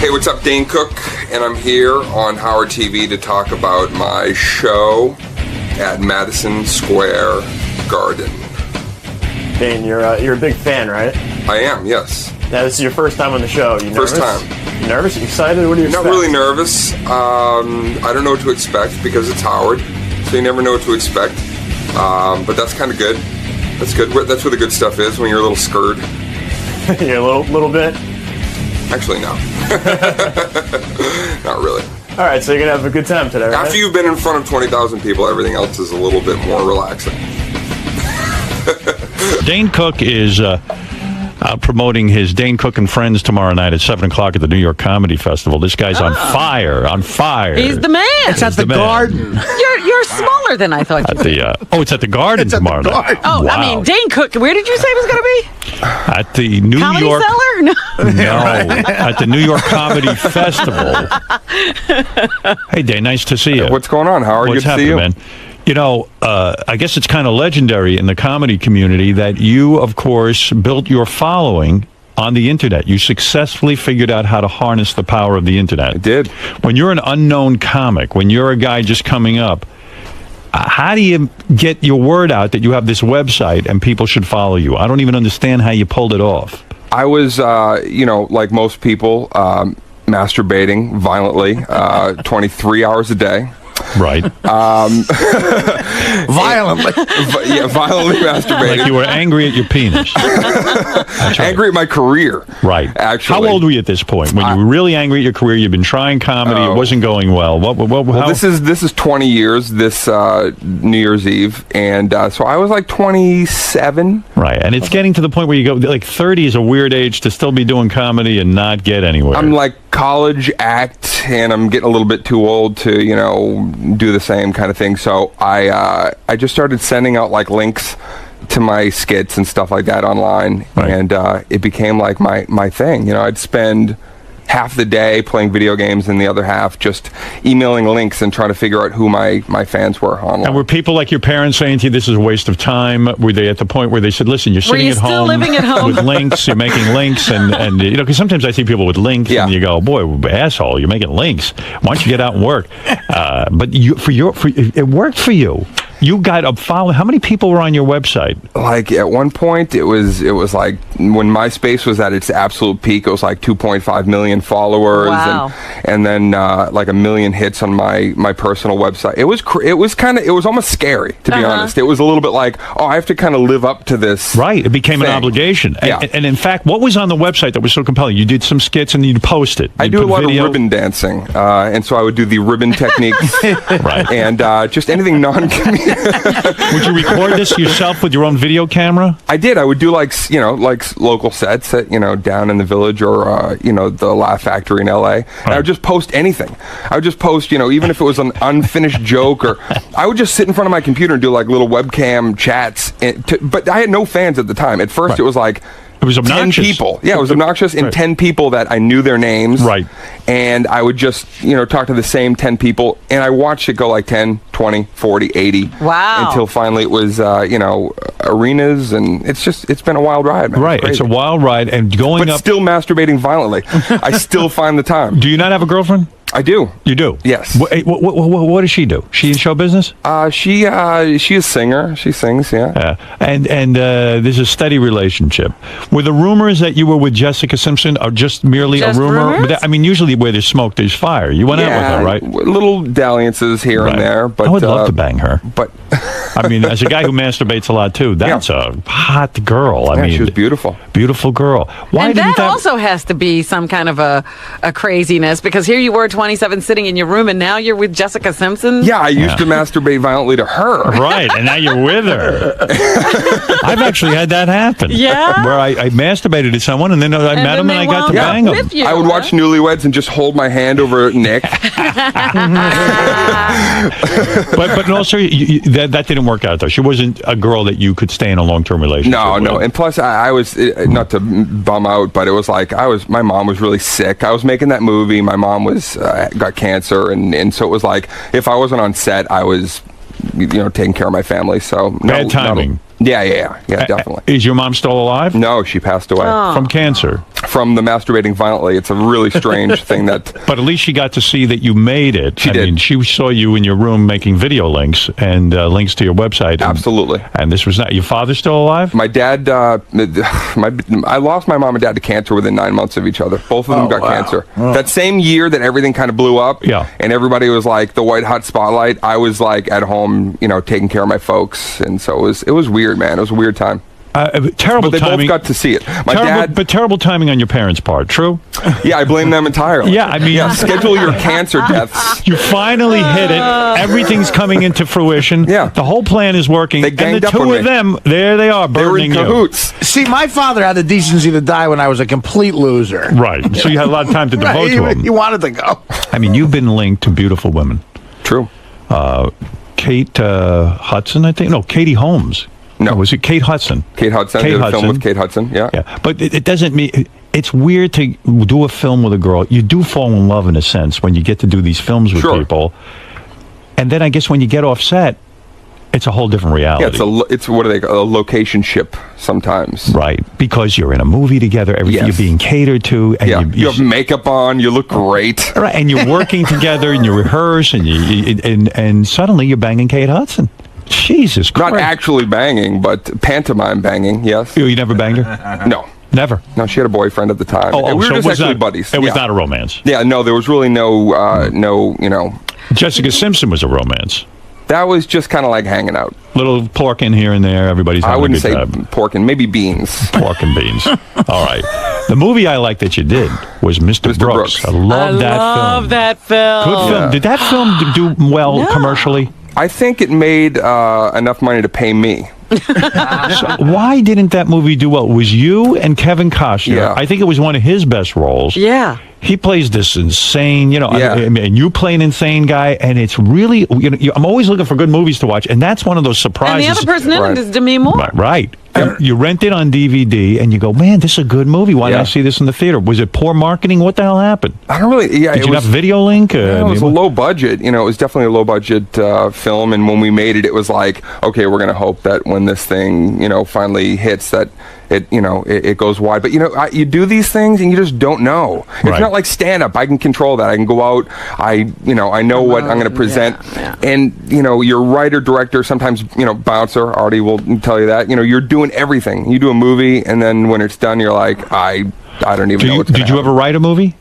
Hey, what's up? Dane Cook, and I'm here on Howard TV to talk about my show at Madison Square Garden. Dane, you're a big fan, right? I am, yes. Now, this is your first time on the show. You nervous? First time. You nervous? Excited? What do you expect? Not really nervous. I don't know what to expect because it's Howard, so you never know what to expect. But that's kind of good. That's good. That's where the good stuff is, when you're a little scared. Yeah, a little bit? Actually, no. Not really. All right, so you're going to have a good time today, right? After you've been in front of 20,000 people, everything else is a little bit more relaxing. Dane Cook is promoting his Dane Cook and Friends tomorrow night at 7 o'clock at the New York Comedy Festival. This guy's on fire. He's the man. It's at the Garden. You're smaller than I thought you were. It's at the Garden tomorrow night. Oh, wow. I mean, Dane Cook, where did you say it was going to be? At the New Comedy York... Cellar? No, at the New York Comedy Festival. Hey, Dane, nice to see you. What's going on, Howard? What's Good to happening, see you. man? You know, I guess it's kind of legendary in the comedy community that you, of course, built your following on the internet. You successfully figured out how to harness the power of the internet. I did. When you're an unknown comic, when you're a guy just coming up, how do you get your word out that you have this website and people should follow you? I don't even understand how you pulled it off. I was, like most people, masturbating violently 23 hours a day. Right. Violently. Violently masturbating. Like you were angry at your penis. That's right. Angry at my career. Right. Actually. How old were you at this point? When you were really angry at your career, you've been trying comedy, it wasn't going well. How? This is 20 years, this New Year's Eve, and so I was like 27. Right, and it's getting to the point where you go, like 30 is a weird age to still be doing comedy and not get anywhere. I'm like college act, and I'm getting a little bit too old to, do the same kind of thing. So I just started sending out like links to my skits and stuff like that online, right. And it became like my thing. I'd spend half the day playing video games and the other half just emailing links and trying to figure out who my fans were online. And were people like your parents saying to you, this is a waste of time? Were they at the point where they said, listen, you're sitting at home living at home with links, you're making links, and because sometimes I see people with links, and you go, boy, asshole, you're making links. Why don't you get out and work? But it worked for you. You got a following. How many people were on your website? Like at one point, it was like when MySpace was at its absolute peak, it was like 2.5 million followers, Wow. and then like 1 million hits on my personal website. It was almost scary, to be honest. It was a little bit like, oh, I have to kind of live up to this. Right. It became an obligation. Yeah. And in fact, what was on the website that was so compelling? You did some skits and you'd post it. I do a lot of ribbon dancing, and so I would do the ribbon techniques, Right. and just anything non-comedic. Would you record this yourself with your own video camera? I did. I would do like local sets at down in the Village or the Laugh Factory in L.A. And I would just post anything. I would just post even if it was an unfinished joke, or I would just sit in front of my computer and do like little webcam chats. But I had no fans at the time. At first, it was like. It was obnoxious. 10 people. Yeah, it was obnoxious. And 10 people that I knew their names. Right. And I would just, talk to the same 10 people. And I watched it go like 10, 20, 40, 80. Wow. Until finally it was, arenas. And it's been a wild ride, man. Right. It's a wild ride. And going but up. still masturbating violently. I still find the time. Do you not have a girlfriend? I do. You do? Yes. What does she do? She in show business? She is a singer. She sings, yeah. And there's a steady relationship. Were the rumors that you were with Jessica Simpson are just merely Just a rumor? rumors? I mean, usually where there's smoke, there's fire. You went out with her, right? Little dalliances here and there. But I would love to bang her. But I mean, as a guy who masturbates a lot too, that's a hot girl. I mean, she was beautiful. Beautiful girl. Why and didn't that also has to be some kind of a craziness, because here you were 27 sitting in your room and now you're with Jessica Simpson. Yeah, I used to masturbate violently to her. Right, and now you're with her. I've actually had that happen. Yeah? Where I masturbated to someone and then I met him and I got to bang him. with you, I would watch Newlyweds and just hold my hand over Nick. But also, that didn't work out, though. She wasn't a girl that you could stay in a long-term relationship No. with. And plus, I was, not to bum out, but it was like, my mom was really sick. I was making that movie. My mom was got cancer. And so it was like, if I wasn't on set, I was, taking care of my family. So Bad timing. Yeah, definitely. Is your mom still alive? No, she passed away. From cancer? From the masturbating violently. It's a really strange thing that... But at least she got to see that you made it. She did. I mean, she saw you in your room making video links and links to your website. Absolutely. And this was not... Your father's still alive? My dad... I lost my mom and dad to cancer within 9 months of each other. Both of them got cancer. That same year that everything kind of blew up, and everybody was like the white hot spotlight, I was like at home, taking care of my folks. And so it was weird, man. It was a weird time. Terrible but they timing. both got to see it. But terrible timing on your parents' part. True? Yeah, I blame them entirely. Yeah, I mean... schedule your cancer deaths. You finally hit it. Everything's coming into fruition. Yeah. The whole plan is working. They ganged and the up on two of me. them, there they are, They were in burning you. cahoots. See, my father had the decency to die when I was a complete loser. Right. So you had a lot of time to devote to him. He wanted to go. I mean, you've been linked to beautiful women. True. Kate Hudson, I think. No, Katie Holmes. No, was it Kate Hudson? Kate Hudson. Kate did a Hudson. film with Kate Hudson. Yeah. But it doesn't mean... It's weird to do a film with a girl. You do fall in love in a sense when you get to do these films with people. And then I guess when you get off set, it's a whole different reality. Yeah, it's what are they call a location ship sometimes. Right, because you're in a movie together, everything you're being catered to, and you have makeup on, you look great. Right, and you're working together, and you rehearse, and and suddenly you're banging Kate Hudson. Jesus Christ! Not actually banging, but pantomime banging. Yes. You never banged her? No. Never. No, she had a boyfriend at the time. Oh, we were so just it was actually not, buddies. It was not a romance. Yeah, no, there was really no, Jessica Simpson was a romance. That was just kind of like hanging out. Little pork in here and there. Everybody's having I wouldn't a good say time. pork and maybe beans. Pork and beans. All right. The movie I liked that you did was Mr. Brooks. I love that film. love that film. Good film. Did that film do well commercially? I think it made enough money to pay me. So why didn't that movie do well? It was you and Kevin Costner. Yeah. I think it was one of his best roles. Yeah. He plays this insane, and you play an insane guy, and it's really, I'm always looking for good movies to watch, and that's one of those surprises. And the other person in it is Demi Moore. Right. You rent it on DVD, and you go, man, this is a good movie. Why didn't I Yeah. see this in the theater? Was it poor marketing? What the hell happened? I don't really. Yeah, Did it you was have Video Link? it was a low budget. You know, it was definitely a low budget film. And when we made it, it was like, okay, we're gonna hope that when this thing, finally hits, that it goes wide. But you do these things and you just don't know. It's Right. not like stand up. I can control that. I can go out. I know what I'm going to present. And your writer, director, sometimes bouncer, Artie will tell you that. You're doing everything. You do a movie, and then when it's done, you're like, I don't even know what's gonna Did you happen. ever write a movie?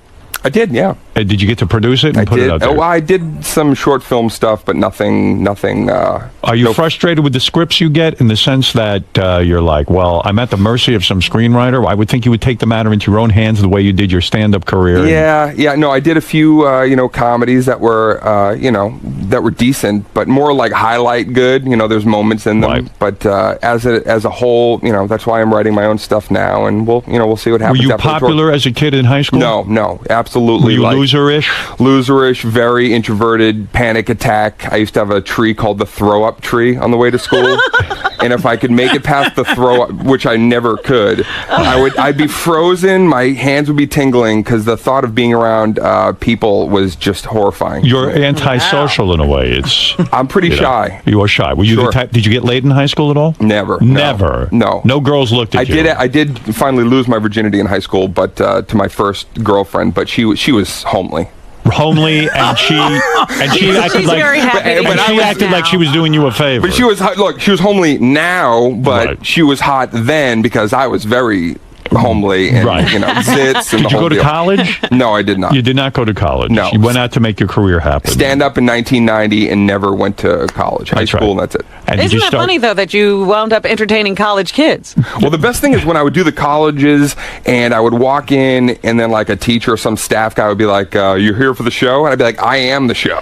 I did, yeah. Did you get to produce it and put it out there? Oh, I did some short film stuff, but nothing. Are you frustrated with the scripts you get in the sense that you're like, well, I'm at the mercy of some screenwriter? I would think you would take the matter into your own hands the way you did your stand-up career. Yeah. No, I did a few, comedies that were, that were decent, but more like highlight good. There's moments in them. Right. But as a whole, that's why I'm writing my own stuff now, and we'll see what happens. Were you after the tour. popular as a kid in high school? No, absolutely. Were you loser-ish? Loserish, very introverted, panic attack. I used to have a tree called the throw-up tree on the way to school. And if I could make it past the throw-up, which I never could, I'd be frozen, my hands would be tingling, because the thought of being around people was just horrifying. You're antisocial in a way. I'm pretty shy. You are shy. Were you the type? Did you get laid in high school at all? Never. Never. No. No girls looked at you. I did finally lose my virginity in high school, but to my first girlfriend, but she was homely. Homely, and she acted like, very happy but to she be acted now. like she was doing you a favor. But she was she was homely now, but Right. she was hot then because I was very homely and Right. zits and Did the you whole go to deal. college? No, I did not. You did not go to college. No. You went out to make your career happen. Stand up in 1990 and never went to college. High That's school, right. and that's it. And did Isn't you that start? funny, though, that you wound up entertaining college kids? Well, the best thing is when I would do the colleges and I would walk in and then like a teacher or some staff guy would be like, you're here for the show? And I'd be like, I am the show.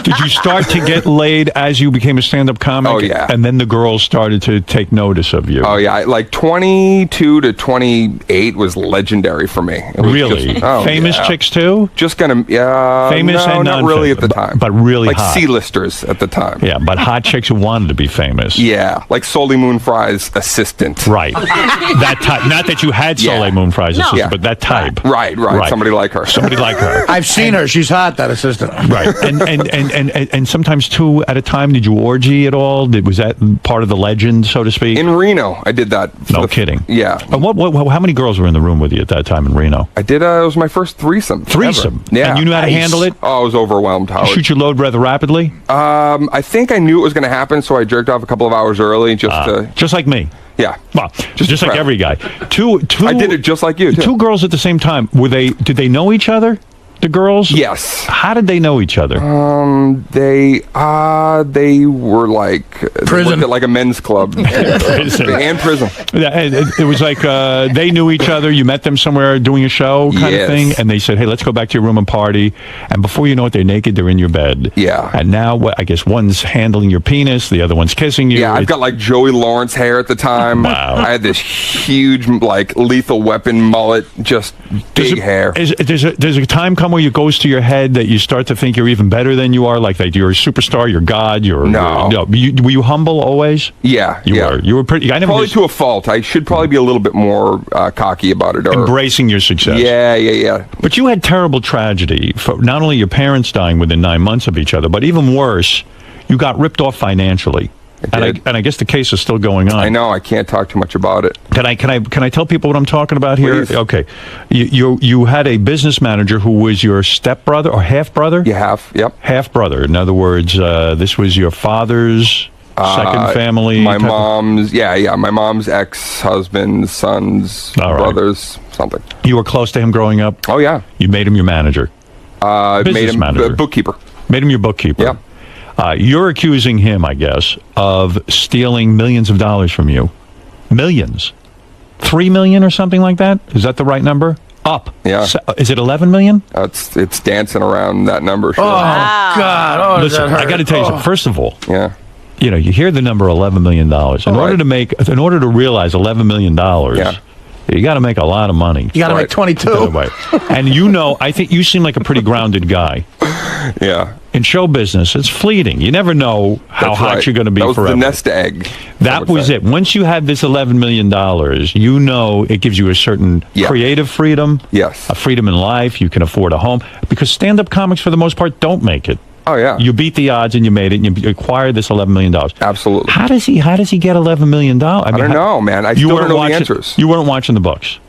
Did you start to get laid as you became a stand-up comic? Oh, yeah. And then the girls started to take notice of you. Oh, yeah. Like 22 to 28 was legendary for me. It was Really? just- Famous yeah. chicks too? Just gonna, Famous no, and not really at the non-famous, time. but really like hot. C-listers at the time. Yeah, but hot chicks who wanted to be famous. Yeah, like Soli Moon Fry's assistant. Right. That type. Not that you had Yeah. Soleil Moon Fry's assistant, Yeah. but that type. Right. Somebody like her. Somebody like her. I've seen her. She's hot, that assistant. Right. And sometimes two at a time. Did you orgy at all? Was that part of the legend, so to speak? In Reno, I did that. No kidding. Yeah. And how many girls were in the room with you at that time in Reno? I did. It was my first threesome. Threesome? Ever. Yeah. And you knew how to handle it? Oh, I was overwhelmed, You Howard. shoot your load rather rapidly? I think I knew it was going to happen, so I jerked off a couple of hours early Just like me. Yeah. Well, just like prep. every guy. Two. I did it just like you, too. Two girls at the same time. Did they know each other? The girls? Yes. How did they know each other? They were like Prison. They worked at like a men's club. Prison. And prison. Yeah, it was like they knew each other. You met them somewhere doing a show kind of Yes. thing, and they said, "Hey, let's go back to your room and party." And before you know it, they're naked. They're in your bed. Yeah. And now, I guess one's handling your penis, the other one's kissing you. Yeah, I've got like Joey Lawrence hair at the time. Wow. I had this huge like Lethal Weapon mullet, just big hair. There's a time come where it goes to your head that you start to think you're even better than you are, like that you're a superstar, you're God. No. Were you humble always? Yeah, You yeah. were. You were pretty. I never Probably was to a fault. I should probably be a little bit more cocky about it. Or, embracing your success. Yeah. But you had terrible tragedy for not only your parents dying within 9 months of each other, but even worse, you got ripped off financially. did. And I guess the case is still going on. I know. I can't talk too much about it. Can I tell people what I'm talking about here? Please. Okay, you had a business manager who was your stepbrother or half brother. You have. Yep. Half brother. In other words, this was your father's second family. My type of- mom's. Yeah. My mom's ex-husband's son's All right. brother's something. You were close to him growing up. Oh yeah. You made him your manager. Made Business him manager. bookkeeper. Made him your bookkeeper. Yeah. You're accusing him, I guess, of stealing millions of dollars from you. Millions. 3 million or something like that? Is that the right number? Up. Yeah. Is it 11 million? It's dancing around that number. Sure. God. Oh, does Listen, that hurt? I got to tell you something. First of all, Yeah. you hear the number $11 million. In order to realize $11 million, Yeah. You got to make a lot of money. You got to make 22. And I think you seem like a pretty grounded guy. Yeah. In show business, it's fleeting. You never know how That's hot right. you're going to be that was forever. the nest egg. That was it. Once you had this $11 million, it gives you a certain creative freedom. Yes. A freedom in life. You can afford a home. Because stand-up comics, for the most part, don't make it. Oh, yeah. You beat the odds and you made it and you acquired this $11 million. Absolutely. How does he get $11 million? I don't know, man. I still don't know the answers. You weren't watching the books.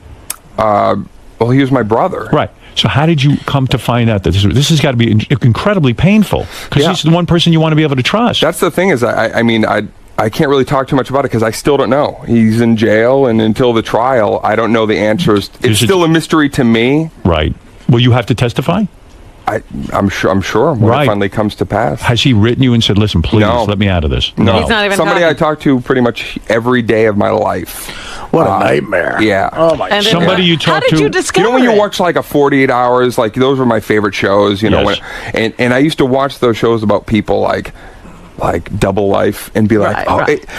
Well, he was my brother. Right. So how did you come to find out that this has got to be incredibly painful? Because he's the one person you want to be able to trust. That's the thing is, I mean, I can't really talk too much about it because I still don't know. He's in jail, and until the trial, I don't know the answers. It's still a mystery to me. Right. Will you have to testify? I'm sure when it finally comes to pass. Has he written you and said, listen, please, let me out of this? No. He's not even Somebody talking. I talk to pretty much every day of my life. What a nightmare. Yeah. Oh, my God. Somebody you talk to. How did you discover when you it? watch like a 48 Hours, like those were my favorite shows, you know, Yes. and I used to watch those shows about people like Double Life and be like,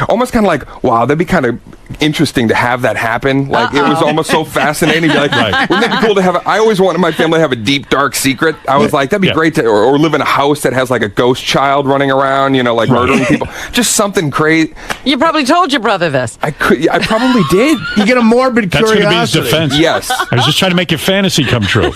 almost kind of like, wow, that'd be kind of interesting to have that happen. Like it was almost so fascinating. Be like, wouldn't that be cool to have? I always wanted my family to have a deep, dark secret. I was like, that'd be great to, or live in a house that has like a ghost child running around, you know, like murdering people. Just something crazy. You probably told your brother this. I probably did. You get a morbid That's curiosity. going to be his defense. Yes. I was just trying to make your fantasy come true.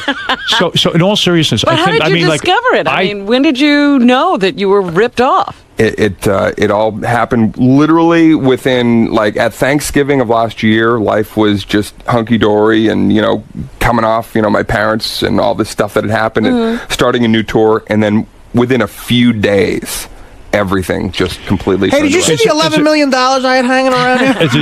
So in all seriousness, But how did you discover it? I mean, when did you know that you were ripped off? It all happened literally within, like, at Thanksgiving of last year. Life was just hunky-dory and, you know, coming off, you know, my parents and all this stuff that had happened and starting a new tour. And then within a few days, everything just completely Hey, did you see the $11 million I had hanging around here? Is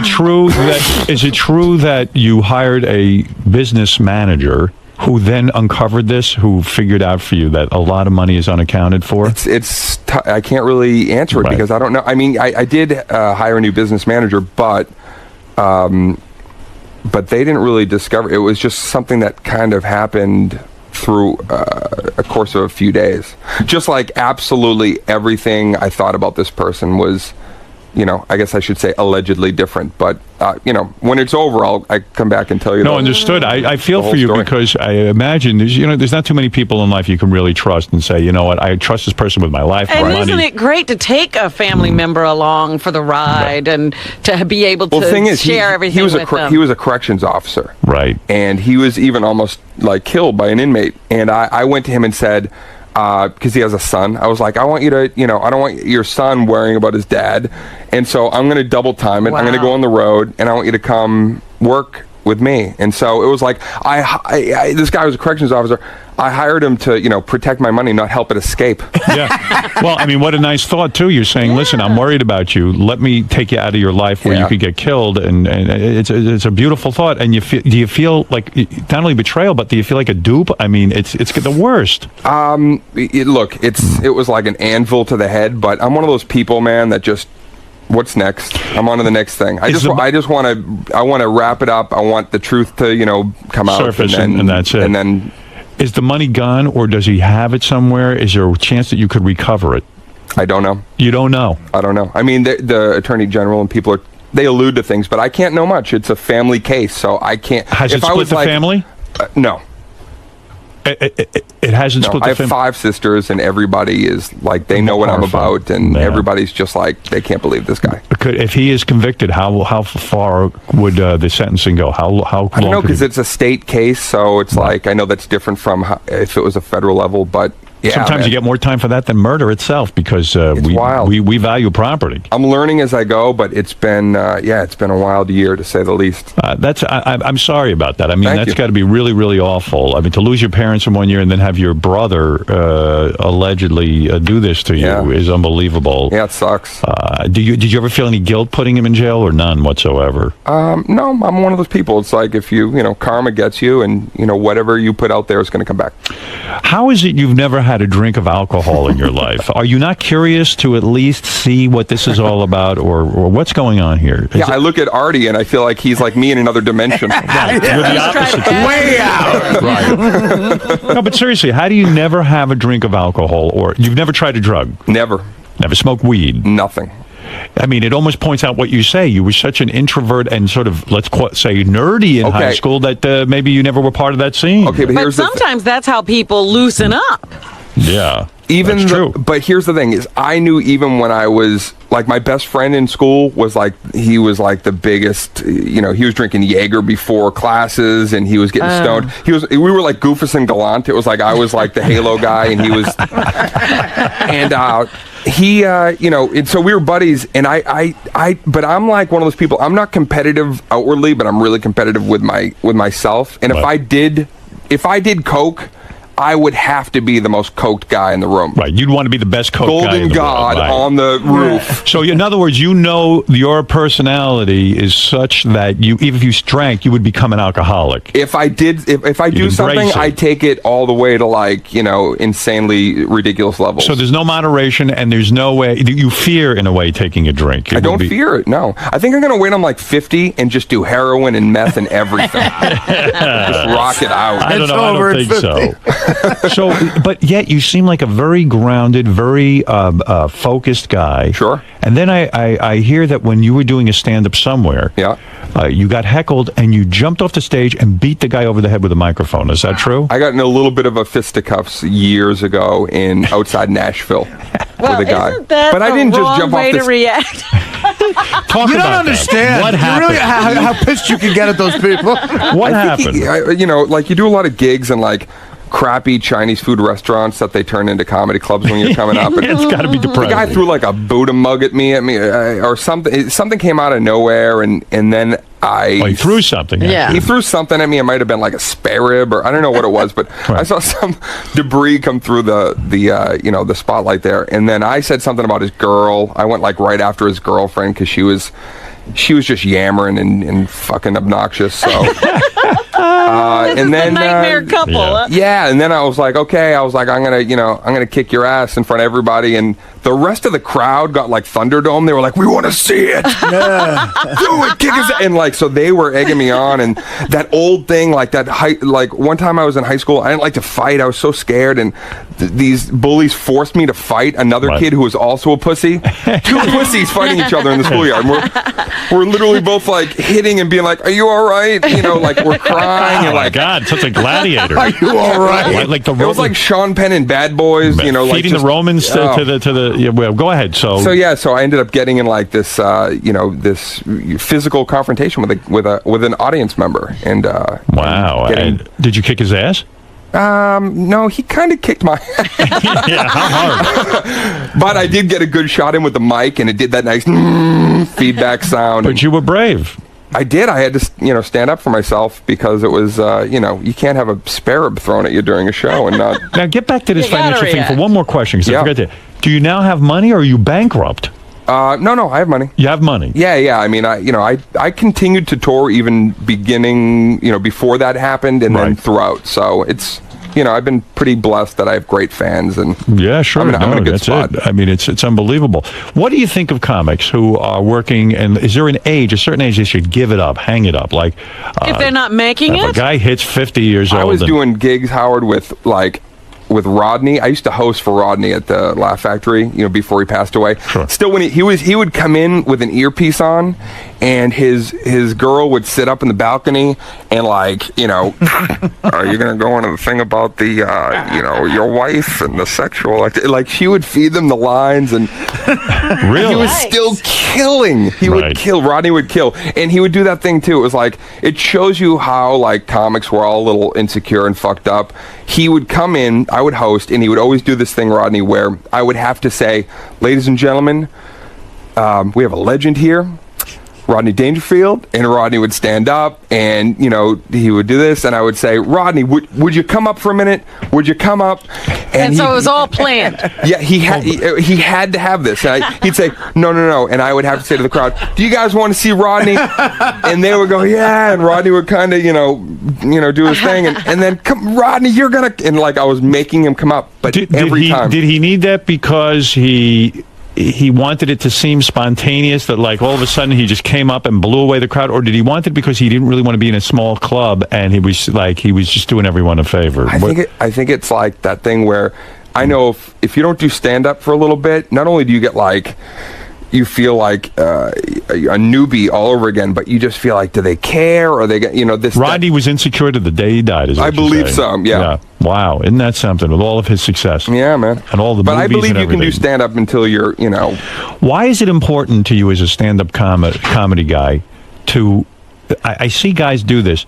it true that you hired a business manager who then uncovered this, who figured out for you that a lot of money is unaccounted for? I can't really answer it because I don't know. I mean, I did hire a new business manager, but they didn't really discover. It was just something that kind of happened through a course of a few days. Just like absolutely everything I thought about this person was, you know, I guess I should say allegedly different, but you know, when it's over, I come back and tell you. No, understood. I feel for you because I imagine there's not too many people in life you can really trust and say, you know what, I trust this person with my life, And my isn't money. it great to take a family member along for the ride and to be able to Well, the thing is, share everything with them? He was a corrections officer, right? And he was even almost like killed by an inmate. And I went to him and said, because he has a son, I was like, I want you to, you know, I don't want your son worrying about his dad, and so I'm going to double time it. I'm going to go on the road, and I want you to come work with me. And so it was like, this guy was a corrections officer. I hired him to, you know, protect my money, not help it escape. Yeah. Well, I mean, what a nice thought too. You're saying, listen, I'm worried about you. Let me take you out of your life where you could get killed, and it's a beautiful thought. And do you feel like not only betrayal, but do you feel like a dupe? I mean, it's the worst. Look, it was like an anvil to the head, but I'm one of those people, man, that just, what's next? I'm on to the next thing. I want to wrap it up. I want the truth to, you know, come out. Surface, and that's it. And then, is the money gone, or does he have it somewhere? Is there a chance that you could recover it? I don't know. You don't know? I don't know. I mean, the Attorney General and people they allude to things, but I can't know much. It's a family case, so I can't. Has it split the family? No. It hasn't split the family? I have 5 sisters, and everybody is like, they know what I'm about, and everybody's just like, they can't believe this guy. If he is convicted, how far would the sentencing go? How long? I don't know, because it's a state case, so it's like, I know that's different from if it was a federal level, but yeah, sometimes you get more time for that than murder itself, because we value property. I'm learning as I go, but it's been it's been a wild year, to say the least. I'm sorry about that. I mean, that's got to be really, really awful. I mean, to lose your parents in 1 year and then have your brother allegedly do this to you is unbelievable. Yeah, it sucks. Did you ever feel any guilt putting him in jail, or none whatsoever? No, I'm one of those people. It's like, if you know, karma gets you, and you know, whatever you put out there is going to come back. How is it you've never had a drink of alcohol in your life? Are you not curious to at least see what this is all about, or what's going on here? I look at Artie and I feel like he's like me in another dimension. Right. You're the opposite. Way out. Right. No, but seriously, how do you never have a drink of alcohol, or you've never tried a drug? Never Smoked weed? Nothing. I mean, it almost points out what you say. You were such an introvert and sort of, let's say, nerdy in high school that maybe you never were part of that scene. Okay, but here's sometimes that's how people loosen up. Yeah. Even but here's the thing is I knew even when I was like my best friend in school was like he was like the biggest, he was drinking Jaeger before classes and he was getting stoned. We were like Goofus and Gallant. It was like I was like the Halo guy and he was and he and so we were buddies and but I'm like one of those people. I'm not competitive outwardly, but I'm really competitive with myself. And if I did coke, I would have to be the most coked guy in the room. Right. You'd want to be the best coked guy in Golden the God world, right. on the roof. So, in other words, your personality is such that even if you drank, you would become an alcoholic. If I do something, I take it all the way to like, insanely ridiculous levels. So there's no moderation and there's no way, you fear in a way taking a drink. I don't fear it, no. I think I'm going to wait on like 50 and just do heroin and meth and everything. Just rock it out. I don't know. I don't think so. So, but yet you seem like a very grounded, very focused guy. Sure. And then I hear that when you were doing a stand-up somewhere, you got heckled and you jumped off the stage and beat the guy over the head with a microphone. Is that true? I got in a little bit of a fisticuffs years ago outside Nashville with a guy. Isn't that but I didn't just jump way off to react? You don't understand. What happened? Really, how pissed you can get at those people. What happened? Like you do a lot of gigs and like crappy Chinese food restaurants that they turn into comedy clubs when you're coming up. And it's got to be depressing. The guy threw like a Buddha mug at me, or something. Something came out of nowhere, and then he threw something. He threw something at me. It might have been like a spare rib, or I don't know what it was, but I saw some debris come through the spotlight there, and then I said something about his girl. I went like right after his girlfriend because she was just yammering and fucking obnoxious. So. And then nightmare couple. And then I was like, okay, I'm gonna kick your ass in front of everybody, and the rest of the crowd got like Thunderdome. They were like, we want to see it. Do it, kick his ass. And like, so they were egging me on, and that old thing, like one time I was in high school, I didn't like to fight. I was so scared, and these bullies forced me to fight another kid who was also a pussy. Two pussies fighting each other in the schoolyard. And we're literally both like hitting and being like, are you all right? Like we're crying. Oh my God, such a gladiator. Are you all right? Like it was like Sean Penn and Bad Boys, feeding like the Romans to the. Yeah, well, go ahead. So I ended up getting in like this, this physical confrontation with an audience member, and wow. And did you kick his ass? No, he kind of kicked my ass. Yeah, how hard? But I did get a good shot in with the mic, and it did that nice feedback sound. But you were brave. I did. I had to, stand up for myself because it was, you can't have a spare rib thrown at you during a show and not. Now get back to this financial thing for one more question. Because I forgot to. Do you now have money, or are you bankrupt? No, I have money. You have money? Yeah. I mean, I continued to tour even beginning, before that happened and then throughout. So it's, I've been pretty blessed that I have great fans, and yeah, sure, I'm in a good spot. I mean, it's unbelievable. What do you think of comics who are working? And is there a certain age they should give it up, hang it up? Like if they're not making it, a guy hits 50 years old. I was doing gigs, Howard, with Rodney. I used to host for Rodney at the Laugh Factory, before he passed away. Sure. Still, when he would come in with an earpiece on, and his girl would sit up in the balcony and are you gonna go into the thing about the your wife and the sexual like she would feed them the lines, and really he was still killing. Rodney would kill, and he would do that thing too. It was like, it shows you how like comics were all a little insecure and fucked up. He would come in, I would host, and he would always do this thing, Rodney, where I would have to say, ladies and gentlemen, we have a legend here, Rodney Dangerfield, and Rodney would stand up, and he would do this, and I would say, Rodney, would you come up for a minute? Would you come up? And so it was all planned. Yeah, he had to have this. And he'd say, no, and I would have to say to the crowd, do you guys want to see Rodney? And they would go, yeah, and Rodney would kind of do his thing, and then come, Rodney, you're gonna, and like I was making him come up, but every time. Did he need that because he wanted it to seem spontaneous, that like all of a sudden he just came up and blew away the crowd, or did he want it because he didn't really want to be in a small club and he was just doing everyone a favor? I think it's like that thing where I know if you don't do stand up for a little bit, not only do you get like you feel like a newbie all over again, but you just feel like, do they care? Or they get, this. Rodney was insecure to the day he died, is what I you're believe saying. so, yeah. Wow, isn't that something with all of his success? Yeah, man. And all the But movies I believe and you can do everything. stand-up until you're, Why is it important to you as a stand-up comedy guy to... I see guys do this.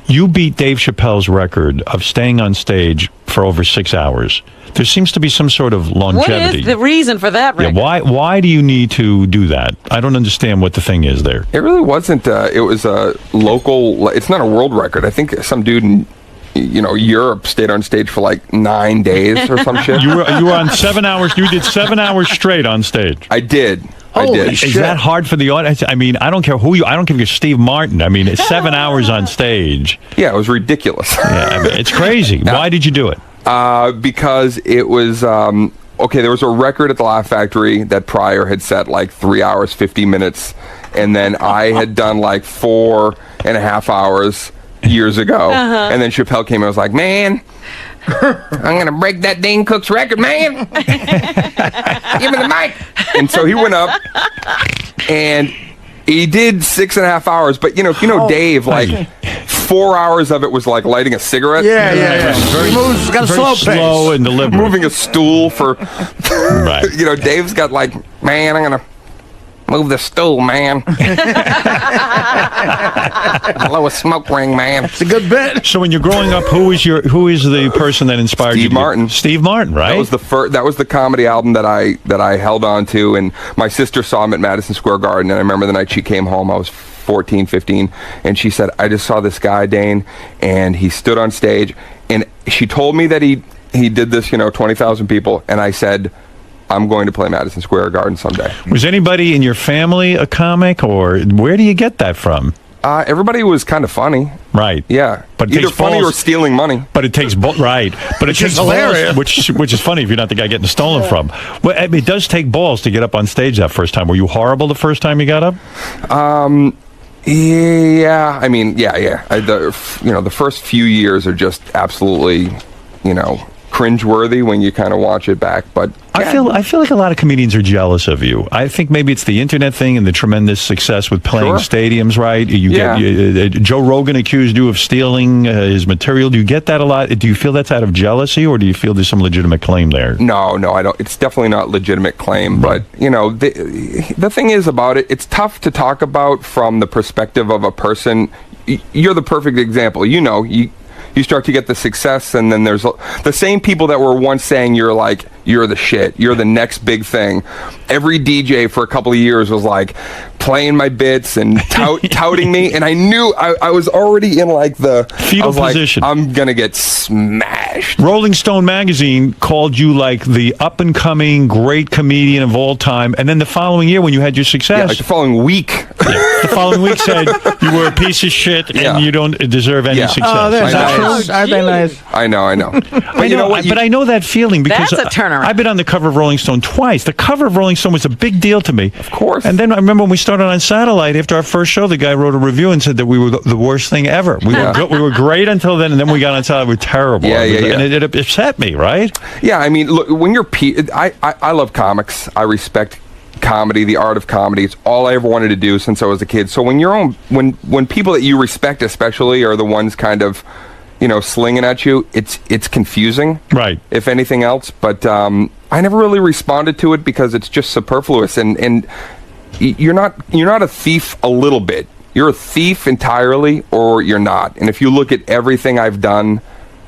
You beat Dave Chappelle's record of staying on stage for over 6 hours. There seems to be some sort of longevity. What is the reason for that, Rick? Yeah, why do you need to do that? I don't understand what the thing is there. It really wasn't. It was a local. It's not a world record. I think some dude in Europe stayed on stage for like 9 days or some shit. You were on 7 hours. You did 7 hours straight on stage. I did. Is that hard for the audience? I mean, I don't care who you. I don't care if you're Steve Martin. I mean, it's 7 hours on stage. Yeah, it was ridiculous. Yeah, I mean, it's crazy. Why did you do it? Because it was okay. There was a record at the Laugh Factory that Pryor had set like 3 hours 50 minutes, and then I had done like 4.5 hours years ago, and then Chappelle came and was like, "Man, I'm gonna break that Dane Cook's record, man. Give me the mic." And so he went up and he did 6.5 hours, but Dave, like 4 hours of it was like lighting a cigarette. Yeah. He moves, got a very slow pace. slow and deliberate. Moving a stool for, Right. Dave's got like, "Man, I'm gonna move the stool, man. Blow a smoke ring, man." It's a good bit. So when you're growing up, who is the person that inspired you? Steve Martin. Steve Martin, right? That was the comedy album that I held on to, and my sister saw him at Madison Square Garden, and I remember the night she came home, I was 14, 15, and she said, "I just saw this guy, Dane, and he stood on stage," and she told me that he did this, 20,000 people, and I said, "I'm going to play Madison Square Garden someday." Was anybody in your family a comic, or where do you get that from? Everybody was kind of funny. Right. Yeah. But it either takes funny balls. or stealing money. But it takes right. But it takes hilarious. balls, which is funny if you're not the guy getting stolen from. Well, I mean, it does take balls to get up on stage that first time. Were you horrible the first time you got up? Yeah. I mean, yeah. The first few years are just absolutely, cringeworthy when you kind of watch it back. But I feel like a lot of comedians are jealous of you. I think maybe it's the internet thing and the tremendous success with playing stadiums, right? Joe Rogan accused you of stealing his material. Do you get that a lot? Do you feel that's out of jealousy, or do you feel there's some legitimate claim there? No, I don't. It's definitely not legitimate claim. But the thing is about it, it's tough to talk about from the perspective of a person. You're the perfect example. You start to get the success, and then there's the same people that were once saying you're the shit, you're the next big thing. Every DJ for a couple of years was like playing my bits and touting me, and I knew I was already in like the fetal position. Like, I'm gonna get smashed. Rolling Stone magazine called you like the up and coming great comedian of all time, and then the following year when you had your success, like the following week, the following week said you were a piece of shit and you don't deserve any success. Oh, that's nice. Aren't they nice? I know. But you know what? But I know that feeling because That's a turnaround. I've been on the cover of Rolling Stone twice. The cover of Rolling Stone was a big deal to me. Of course. And then I remember when we started on Satellite, after our first show, the guy wrote a review and said that we were the worst thing ever. We were good, we were great until then, and then we got on Satellite, we were terrible. Yeah. And it upset me, right? Yeah, I mean, look, when you're I love comics. I respect comedy, the art of comedy. It's all I ever wanted to do since I was a kid. So when people that you respect especially are the ones kind of slinging at you, it's confusing, right? If anything else, but I never really responded to it because it's just superfluous, and you're not a thief a little bit. You're a thief entirely, or you're not. And if you look at everything I've done,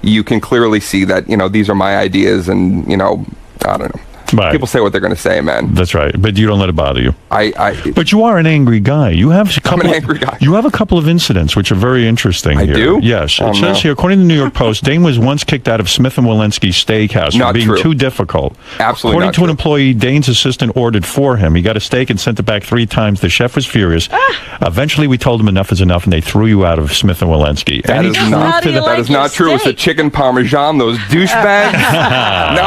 you can clearly see that these are my ideas, and I don't know. Right. People say what they're going to say, man. That's right, but you don't let it bother you. But you are an angry guy. I'm an angry guy. You have a couple of incidents which are very interesting. I here. do? Yes. Oh, It says here, according to the New York Post, Dane was once kicked out of Smith & Wollensky's steakhouse for Not being true. too difficult. Absolutely According not to an true. employee, Dane's assistant ordered for him. He got a steak and sent it back 3 times. The chef was furious. Eventually, we told him enough is enough, and they threw you out of Smith & Wollensky. That is not true. It's the chicken parmesan, those douchebags.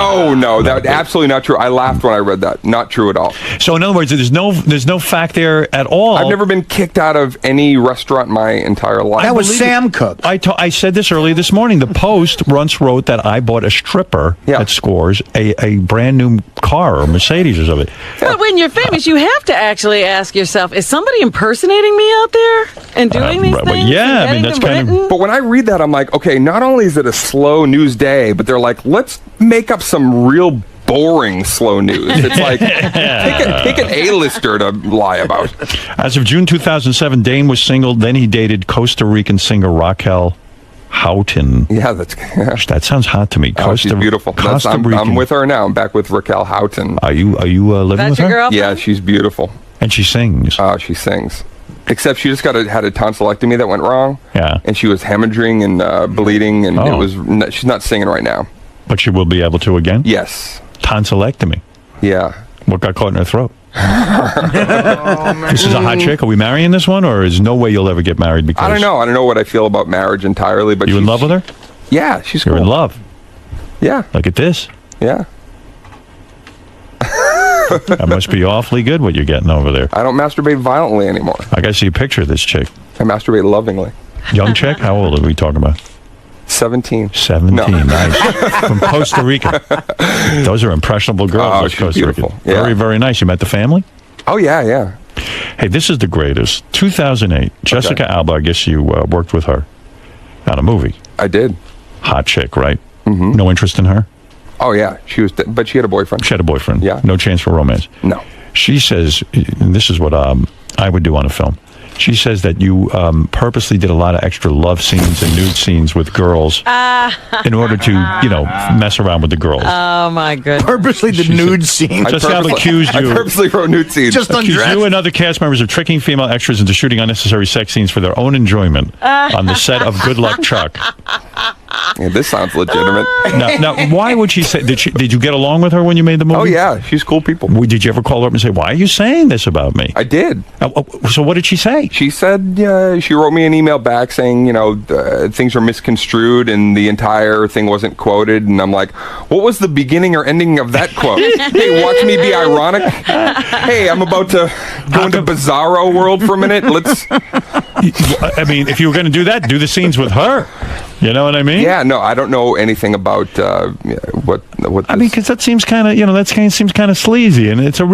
No, that's absolutely not true. true. I laughed when I read that. Not true at all. So in other words, there's no fact there at all. I've never been kicked out of any restaurant my entire life. That was Sam Cook. I said this earlier this morning. The Post once wrote that I bought a stripper at Scores a brand new car or Mercedes or something. But when you're famous, you have to actually ask yourself, is somebody impersonating me out there and doing these things? Yeah, I mean, that's kind of... But when I read that, I'm like, okay, not only is it a slow news day, but they're like, let's make up some real boring slow news. It's like, pick an A-lister to lie about. As of June 2007, Dane was single. Then he dated Costa Rican singer Raquel Houghton. Yeah, that sounds hot to me. Oh, she's beautiful. I'm with her now. I'm back with Raquel Houghton. Are you living with her? Girlfriend? Yeah, she's beautiful. And she sings. She sings. Except she just had a tonsillectomy that went wrong. Yeah. And she was hemorrhaging and bleeding, and she's not singing right now. But she will be able to again? Yes. Tonsillectomy. Yeah. What got caught in her throat? This is a hot chick. Are we marrying this one, or is no way you'll ever get married? Because I don't know. I don't know what I feel about marriage entirely. But you in love with her? Yeah, she's You're cool. in love. Yeah. Look at this. Yeah. That must be awfully good what you're getting over there. I don't masturbate violently anymore. I gotta see a picture of this chick. I masturbate lovingly. Young chick? How old are we talking about? 17. 17, No. nice. From Costa Rica. Those are impressionable girls. Oh, those she's Costa beautiful. Ricans. Yeah. Very, very nice. You met the family? Oh, yeah. Hey, this is the greatest. 2008. Jessica Alba, I guess you worked with her on a movie. I did. Hot chick, right? Mm-hmm. No interest in her? Oh, yeah. She was, but she had a boyfriend. She had a boyfriend. Yeah. No chance for romance. No. She says, and this is what I would do on a film. She says that you purposely did a lot of extra love scenes and nude scenes with girls in order to, mess around with the girls. Oh, my goodness. Purposely the nude scene. Jessica accused you. I purposely wrote nude scenes. Just accused undressed. you and other cast members of tricking female extras into shooting unnecessary sex scenes for their own enjoyment on the set of Good Luck Chuck. Yeah, this sounds legitimate. Now, why would she say? Did you get along with her when you made the movie? Oh, yeah. She's cool people. Did you ever call her up and say, "Why are you saying this about me?" I did. So what did she say? She said, she wrote me an email back saying, things are misconstrued and the entire thing wasn't quoted. And I'm like, what was the beginning or ending of that quote? Hey, watch me be ironic. Hey, I'm about to go into Bizarro world for a minute. I mean, if you were going to do that, do the scenes with her. You know what I mean? Yeah, no, I don't know anything about what. I mean, because that seems kind of, seems kind of sleazy, and it's a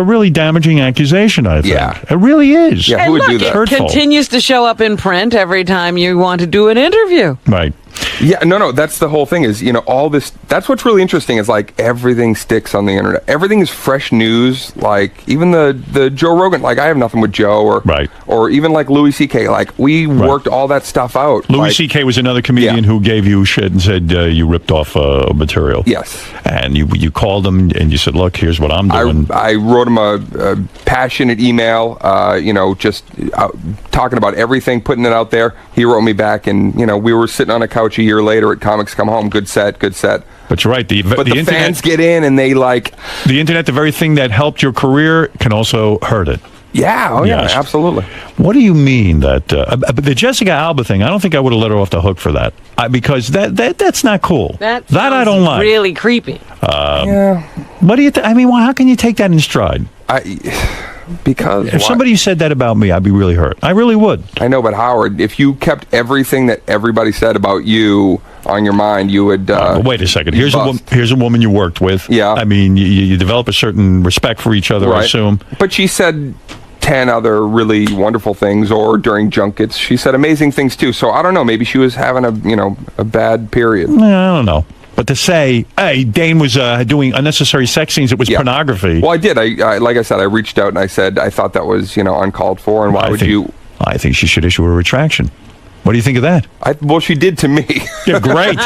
really damaging accusation. I think. Yeah, it really is. Yeah, who would do that? It continues to show up in print every time you want to do an interview. Right. Yeah, no, that's the whole thing is, all this, that's what's really interesting is like everything sticks on the internet. Everything is fresh news, like even the Joe Rogan, like I have nothing with Joe or even like Louis C.K., like we worked all that stuff out. Louis C.K. was another comedian who gave you shit and said you ripped off material. Yes. And you called him and you said, look, here's what I'm doing. I wrote him a passionate email, just talking about everything, putting it out there. He wrote me back and, we were sitting on a couch a year later at Comics Come Home. Good set. But you're right. The internet, fans get in and they like... The internet, the very thing that helped your career, can also hurt it. Yeah, Yes. absolutely. What do you mean that... the Jessica Alba thing, I don't think I would have let her off the hook for that. Because that's not cool. That I don't like. Really creepy. What do you think? I mean, how can you take that in stride? Because if somebody said that about me, I'd be really hurt. I really would. I know, but Howard, if you kept everything that everybody said about you on your mind, you would... wait a second. Here's a woman you worked with. Yeah. I mean, you develop a certain respect for each other, I assume. But she said 10 other really wonderful things, or during junkets, she said amazing things too. So I don't know. Maybe she was having a bad period. I don't know. But to say, hey, Dane was doing unnecessary sex scenes, it was pornography. Well, I did. I like I said, I reached out and I said I thought that was uncalled for, and why would you? I think she should issue a retraction. What do you think of that? Well, she did to me. Yeah, great.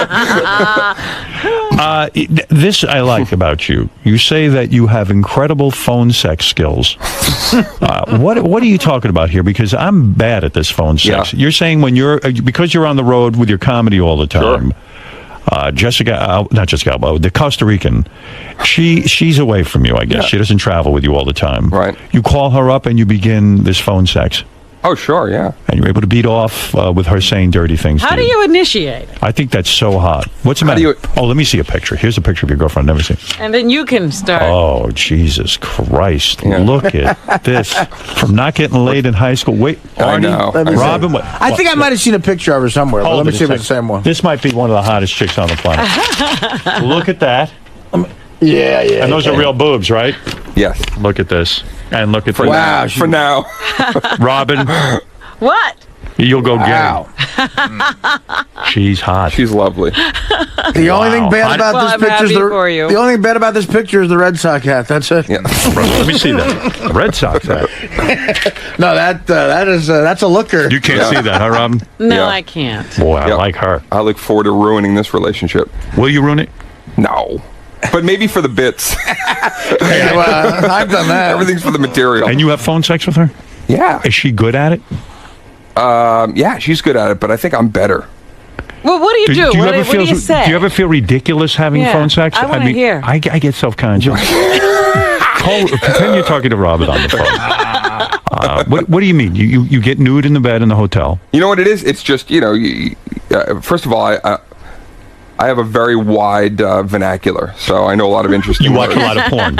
This I like about you. You say that you have incredible phone sex skills. What are you talking about here? Because I'm bad at this phone sex. Yeah. You're saying because you're on the road with your comedy all the time. Sure. Not Jessica Alba, the Costa Rican. She's away from you, I guess. Yeah. She doesn't travel with you all the time. Right. You call her up and you begin this phone sex. Oh, sure, yeah. And you're able to beat off with her saying dirty things How to do you initiate it? I think that's so hot. What's the matter? Oh, let me see a picture. Here's a picture of your girlfriend I've never seen. And then you can start. Oh, Jesus Christ. Look at this. From not getting laid in high school. Wait, Arnie, Let me see. Robin, what? I think I might have seen a picture of her somewhere. But let me see if it's the same one. This might be one of the hottest chicks on the planet. Look at that. Yeah. And those are real boobs, right? Yes. Look at this. And look at Wow. For now. Robin, What? you'll go get her. She's hot. She's lovely. The only thing bad about Well, this I'm picture is happy for you. the only thing bad about this picture is the Red Sox hat. That's it. Yeah. Let me see that. The Red Sox hat. No, that's a looker. You can't see that, huh, Robin? No, Yeah. I can't. Boy, I like her. I look forward to ruining this relationship. Will you ruin it? No. But maybe for the bits. Well, I've done that. Everything's for the material. And you have phone sex with her? Yeah. Is she good at it? Yeah, she's good at it, but I think I'm better. Well, what do you do? What do you say? Do you ever feel ridiculous having Yeah, phone sex? I wanna hear. I get self-conscious. Pretend you're talking to Robin on the phone. What do you mean? You get nude in the bed in the hotel? You know what it is? It's just, first of all, I have a very wide vernacular, so I know a lot of interesting You watch words. a lot of porn.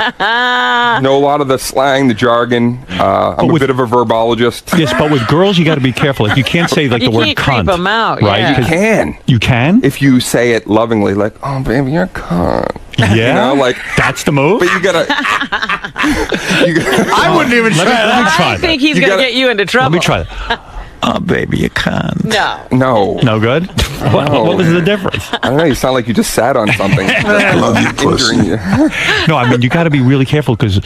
Know a lot of the slang, the jargon. I'm a bit of a verbologist. Yes, but with girls, you got to be careful. Like, you can't say You the word can't cunt. creep 'em out, right? yeah. You can. You can? If you say it lovingly, like, oh, baby, you're a cunt. Yeah. You know, like, that's the move? but you gotta. I wouldn't even try Let me try I think he's You going to gotta- get you into trouble. Let me try that. Oh, baby, you can't. No. No. No good? What was the difference? I don't know. You sound like you just sat on something. I love you, pussy. No, I mean, you got to be really careful because,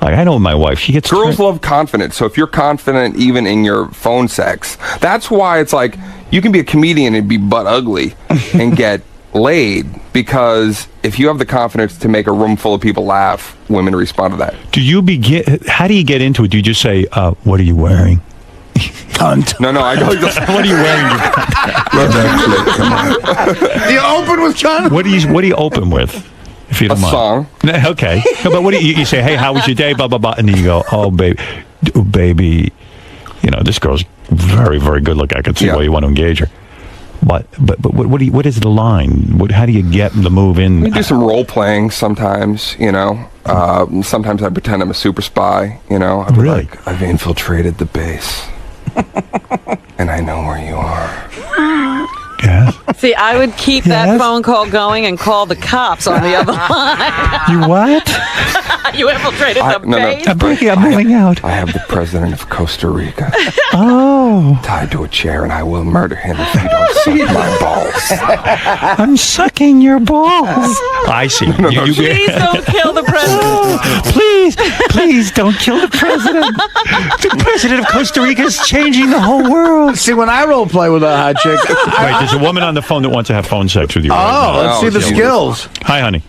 like, I know my wife. She gets Girls love confidence. So if you're confident even in your phone sex, that's why it's like you can be a comedian and be butt ugly and get laid, because if you have the confidence to make a room full of people laugh, women respond to that. How do you get into it? Do you just say, what are you wearing? Cunt. No, I don't. What are you wearing? Love that flick. Come on. Do you open with cunt? What do you open with? If you A don't mind. song. Okay. No, but what do you say? Hey, how was your day? Blah blah blah, and then you go, oh baby, this girl's very very good looking. I can see why you want to engage her. But what is the line? How do you get the move in? We do some role playing sometimes. Sometimes I pretend I'm a super spy. I'll be Really? like, I've infiltrated the base, and I know where you are. Yeah. See, I would keep that Yes? phone call going and call the cops on the other line. You what? You infiltrated the base. I'm moving out. I have the president of Costa Rica Oh, tied to a chair, and I will murder him if you don't suck my balls. I'm sucking your balls. I see. Please don't kill the president. Please don't kill the president. The president of Costa Rica is changing the whole world. See, when I role play with a hot chick, Wait, there's a woman on the phone that wants to have phone sex with you. let's see the skills. Hi, honey.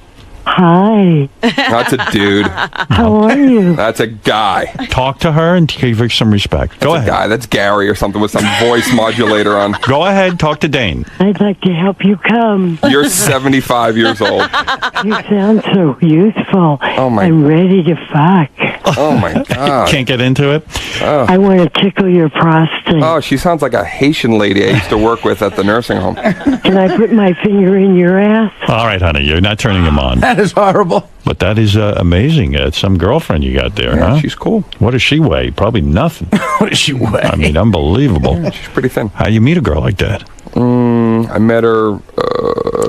Hi. That's a dude. How are you? That's a guy. Talk to her and give her some respect. Go That's ahead. a guy. That's Gary or something with some voice modulator on. Go ahead. Talk to Dane. I'd like to help you come. You're 75 years old. You sound so youthful. Oh, my. I'm ready to fuck. Oh, my God. Can't get into it. I want to tickle your prostate. Oh, she sounds like a Haitian lady I used to work with at the nursing home. Can I put my finger in your ass? All right, honey. You're not turning him on. That is horrible. But that is amazing. It's some girlfriend you got there, Yeah, huh? she's cool. What does she weigh? Probably nothing. What does she weigh? I mean, unbelievable. Yeah, she's pretty thin. How do you meet a girl like that? I met her.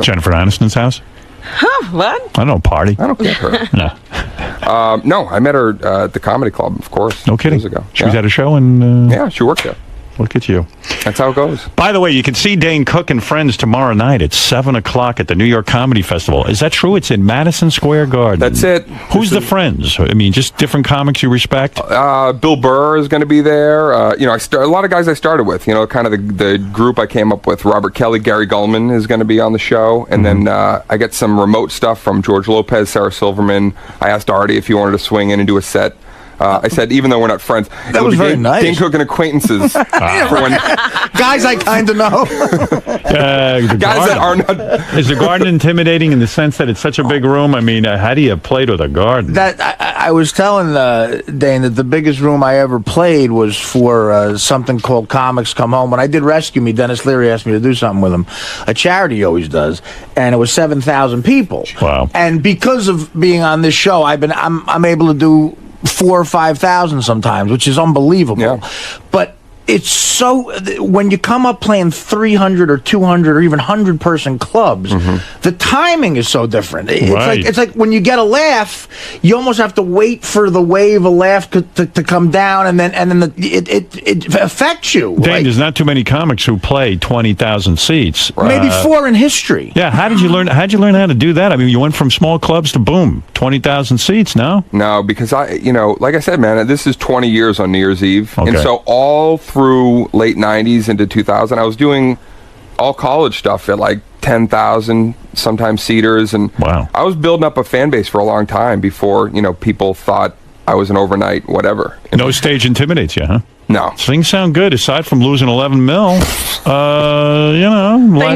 Jennifer Aniston's house? Huh, what? I don't know, party. I don't get her. No. No, I met her at the comedy club, of course. No kidding. Years ago. She was at a show and Yeah, she worked there. look at you. That's how it goes. By the way, you can see Dane Cook and Friends tomorrow night at 7 o'clock at the New York Comedy Festival. Is that true? It's in Madison Square Garden. That's it. Who's the friends? I mean, just different comics you respect? Bill Burr is going to be there. A lot of guys I started with. Kind of the group I came up with. Robert Kelly, Gary Gulman is going to be on the show, and then I get some remote stuff from George Lopez, Sarah Silverman. I asked Artie if he wanted to swing in and do a set. I said, even though we're not friends. That was very nice. Dane Cook and acquaintances. For when, Guys I kind of know. guys that are not. Is the garden intimidating in the sense that it's such a big room? I mean, how do you play with a garden? That I was telling Dane that the biggest room I ever played was for something called Comics Come Home. When I did Rescue Me, Dennis Leary asked me to do something with him, a charity he always does, and it was 7,000 people. Wow! And because of being on this show, I'm able to do 4,000 or 5,000 sometimes, which is unbelievable. Yeah. But it's so when you come up playing 300 or 200 or even 100-person clubs, the timing is so different. It's like when you get a laugh, you almost have to wait for the wave of laugh to come down, and then it affects you. Dane, there's not too many comics who play 20,000 seats. Maybe 4 in history. Yeah, how did you learn? How'd you learn how to do that? I mean, you went from small clubs to boom, 20,000 seats. No, because like I said, man, this is 20 years on New Year's Eve, Okay. and so all through late 90s into 2000, I was doing all college stuff at like 10,000, sometimes seaters, and wow. I was building up a fan base for a long time before people thought I was an overnight whatever. No stage intimidates you, huh? No. Things sound good aside from losing 11 mil. Things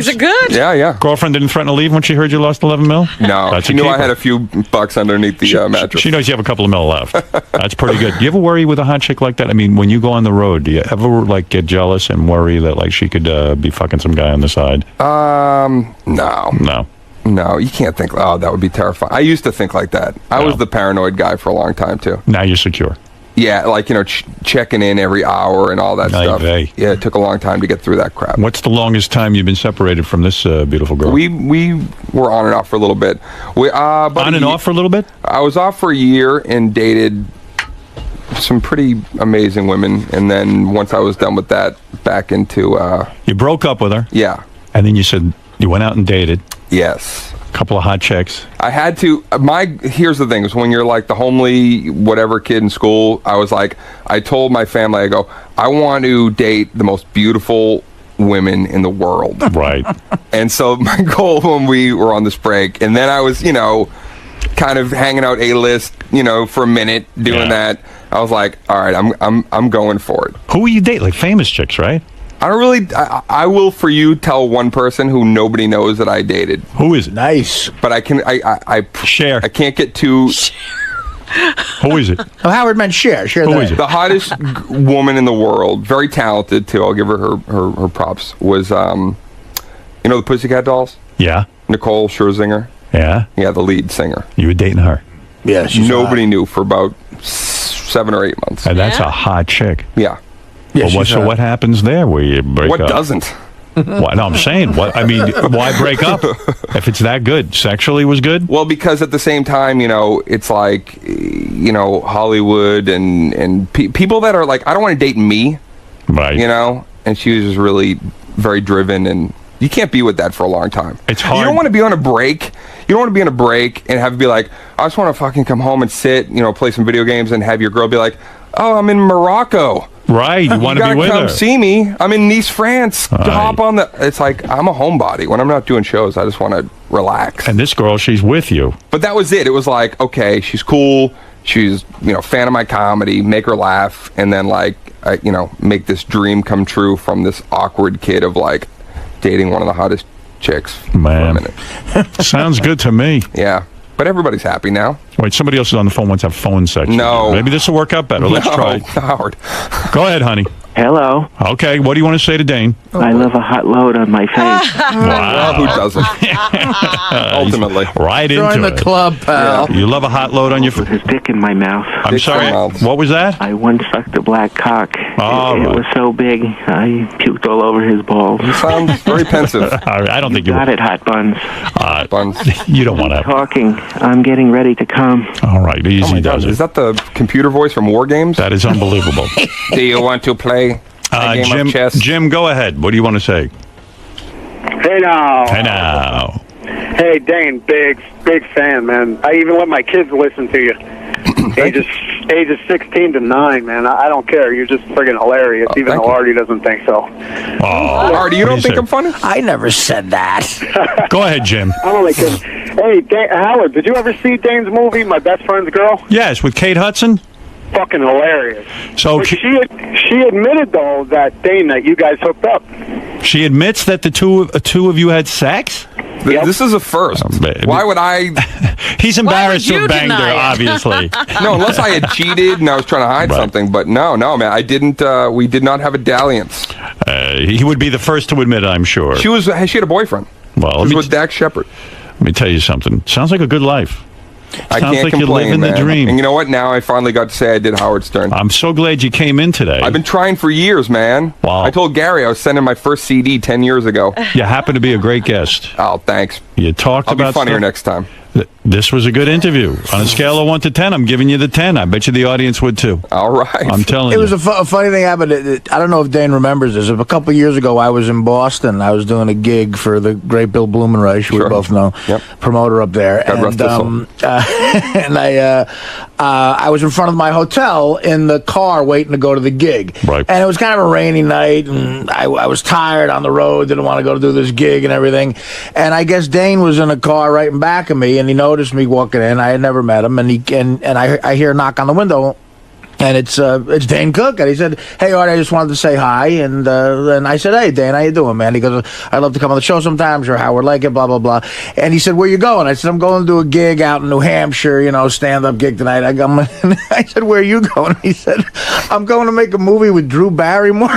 are good. Yeah. Girlfriend didn't threaten to leave when she heard you lost 11 mil? No. That's She a knew I keeper. had a few bucks underneath the mattress. She knows you have a couple of mil left. That's pretty good. Do you ever worry with a hot chick like that? I mean, when you go on the road, do you ever get jealous and worry that she could be fucking some guy on the side? No. No, you can't think, that would be terrifying. I used to think like that. I was the paranoid guy for a long time, too. Now you're secure. Yeah, checking in every hour and all that stuff. Vey. Yeah, it took a long time to get through that crap. What's the longest time you've been separated from this beautiful girl? We were on and off for a little bit. On and off for a little bit? I was off for a year and dated some pretty amazing women, and then once I was done with that, back into... You broke up with her? Yeah. And then you said you went out and dated? Yes. Couple of hot chicks. I had to. Here's the thing: is when you're like the homely whatever kid in school, I told my family, I go, I want to date the most beautiful women in the world. Right. And so my goal when we were on this break, and then I was, kind of hanging out A-list, for a minute doing that. I was like, all right, I'm going for it. Who you date? Like famous chicks, right? I don't really. I will for you tell one person who nobody knows that I dated. Who is it? Nice. But I can. I share. I can't get too. Who is it? Oh, Howard meant share. Share. Who is it? The hottest woman in the world, very talented too. I'll give her props. Was the Pussycat Dolls? Yeah. Nicole Scherzinger. Yeah. Yeah, the lead singer. You were dating her. Yeah. Nobody knew for about 7 or 8 months. And that's a hot chick. Yeah. Yeah, so what happens there where you break up? What doesn't? No, I'm saying, why break up if it's that good? Sexually was good? Well, because at the same time, it's like, Hollywood and people that are like, I don't want to date me. Right. And she was just really very driven, and you can't be with that for a long time. It's hard. You don't want to be on a break. You don't want to be on a break and have to be like, I just want to fucking come home and sit, play some video games, and have your girl be like, oh, I'm in Morocco. Right, you want to be with her. Come see me. I'm in Nice, France. Right. Hop on the... It's like, I'm a homebody. When I'm not doing shows, I just want to relax. And this girl, she's with you. But that was it. It was like, okay, she's cool. She's, fan of my comedy. Make her laugh. And then, make this dream come true from this awkward kid of, dating one of the hottest chicks. Man. Sounds good to me. Yeah. But everybody's happy now. Wait, somebody else is on the phone wants to have phone sex. No. Maybe this will work out better. Let's try. Howard. Go ahead, honey. Hello. Okay, what do you want to say to Dane? I love a hot load on my face. Wow. Who doesn't? Ultimately. Right Join into the it. club, pal. You love a hot load on your With his dick in my mouth. I'm sorry. What was that? I once sucked a black cock. Oh, it was so big, I puked all over his balls. You sound very pensive. I don't think you got it, hot buns. Buns. You don't want to. Talking. I'm getting ready to come. All right, easy does it. Is that the computer voice from War Games? That is unbelievable. Do you want to play a game of chess? Jim, go ahead. What do you want to say? Hey now. Hey now. Hey Dane, big fan, man. I even let my kids listen to you. ages 16 to 9, man. I don't care. You're just friggin' hilarious, even though Artie doesn't think so. Oh, Artie, you don't think I'm funny? I never said that. Go ahead, Jim. I'm only kidding. Hey, Howard, did you ever see Dane's movie, My Best Friend's Girl? Yes, with Kate Hudson. fucking hilarious. So but she admitted though that Dane that you guys hooked up. she admits that the two of you had sex. This is a first. Why would I? He's embarrassed to have banged her, deny it? obviously. No, unless I had cheated and I was trying to hide something. But no, man, I didn't. We did not have a dalliance. He would be the first to admit it, I'm sure. She had a boyfriend. Well, she was with Dax Shepard. Let me tell you something. Sounds like a good life. I Sounds can't like complain, you're living man. the dream. And you know what? Now I finally got to say I did Howard Stern. I'm so glad you came in today. I've been trying for years, man. Wow. I told Gary I was sending my first CD 10 years ago. You happen to be a great guest. Oh, thanks. You talked I'll about be funnier stuff. next time. This was a good interview. On a scale of 1 to 10, I'm giving you the 10. I bet you the audience would too. All right. I'm telling It you. was a funny thing happened. I don't know if Dane remembers this. A couple of years ago, I was in Boston. I was doing a gig for the great Bill Blumenreich, we both know, promoter up there. God rest his soul. And I was in front of my hotel in the car waiting to go to the gig. Right. And it was kind of a rainy night, and I was tired on the road, didn't want to go to do this gig and everything. And I guess Dane was in a car right in back of me, and he noticed me walking in. I had never met him, and I hear a knock on the window. And it's Dane Cook, and he said, "Hey, Art, I just wanted to say hi." And I said, "Hey, Dane, how you doing, man?" He goes, "I'd love to come on the show sometimes, or Howard like it, blah blah blah." And he said, "Where you going?" I said, "I'm going to do a gig out in New Hampshire, stand-up gig tonight." I said, "Where are you going?" He said, "I'm going to make a movie with Drew Barrymore."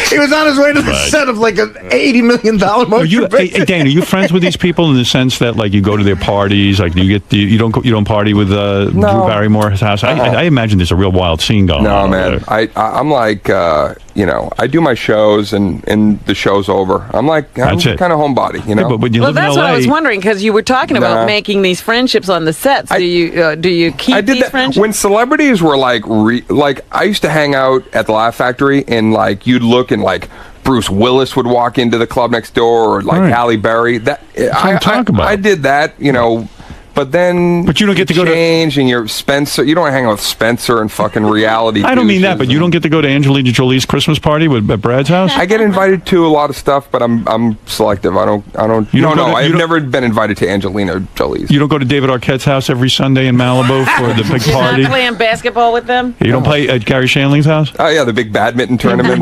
He was on his way to the set of like an $80 million motion picture. Hey, Dane, are you friends with these people in the sense that like you go to their parties, like you don't party with Drew Barrymore's house? I imagine there's a real wild scene going on. No, man. I'm like, I do my shows and the show's over. I'm like, I'm kind of homebody, Yeah, but when you live in that's LA, what I was wondering, because you were talking about making these friendships on the sets. Do you keep these friendships? When celebrities were like I used to hang out at the Laugh Factory, and like you'd look and like Bruce Willis would walk into the club next door, or like Halle Berry. That's what I'm talking about. I did that, But then, you don't get to go to change, and you're Spencer. You don't hang out with Spencer and fucking reality. I don't mean that, but you don't get to go to Angelina Jolie's Christmas party at Brad's house. I get invited to a lot of stuff, but I'm selective. I don't. I've never been invited to Angelina Jolie's. You don't go to David Arquette's house every Sunday in Malibu for the big You're party. not playing basketball with them? You don't play at Gary Shanley's house? Oh yeah, the big badminton tournament.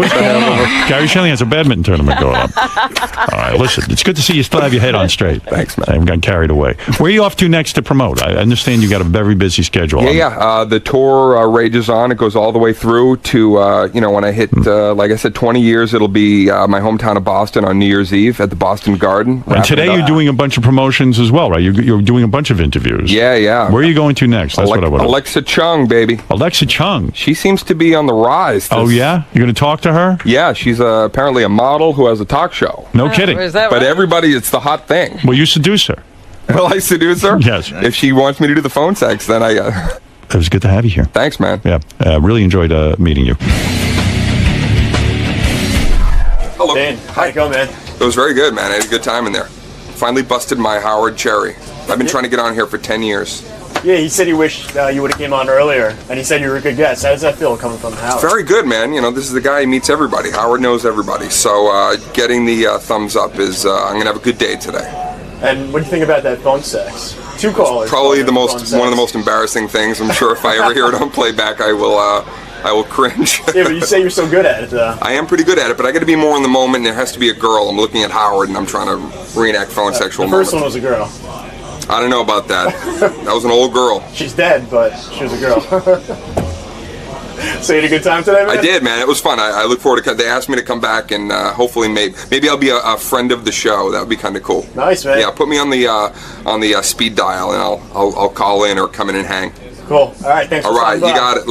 Gary Shanley has a badminton tournament going on. All right, listen, it's good to see you still have your head on straight. Thanks, man. I haven't gotten carried away. Where are you off to next to promote? I understand you got a very busy schedule. The tour rages on. It goes all the way through to when I hit like I said, 20 years. It'll be my hometown of Boston on New Year's Eve at the Boston Garden. And today you're doing a bunch of promotions as well, right? You're doing a bunch of interviews. Yeah. Where are you going to next? That's what I want to. Alexa Chung, baby. Alexa Chung. She seems to be on the rise. Oh yeah, you're going to talk to her? Yeah, she's apparently a model who has a talk show. No kidding. Is that But right? everybody, it's the hot thing. Well, you seduce her. Will I seduce her? Yes. If she wants me to do the phone sex, then I. It was good to have you here. Thanks, man. Yeah, really enjoyed meeting you. Hello. Dane, how'd it go, man? It was very good, man. I had a good time in there. Finally busted my Howard cherry. I've been trying to get on here for 10 years. Yeah, he said he wished you would have came on earlier, and he said you were a good guest. How does that feel coming from Howard? Very good, man. This is the guy who meets everybody. Howard knows everybody. So getting the thumbs up is I'm going to have a good day today. And what do you think about that phone sex? 2 callers. Probably one phone of sex. the most embarrassing things. I'm sure if I ever hear it on playback, I will cringe. Yeah, but you say you're so good at it, though. I am pretty good at it, but I got to be more in the moment. There has to be a girl. I'm looking at Howard, and I'm trying to reenact phone sexual The moments. first one was a girl. I don't know about that. That was an old girl. She's dead, but she was a girl. So you had a good time today, man? I did, man. It was fun. I look forward to. They asked me to come back, and hopefully, maybe I'll be a friend of the show. That would be kind of cool. Nice, man. Yeah, put me on the speed dial, and I'll call in or come in and hang. Cool. All right, thanks for All right, stopping you by. got it.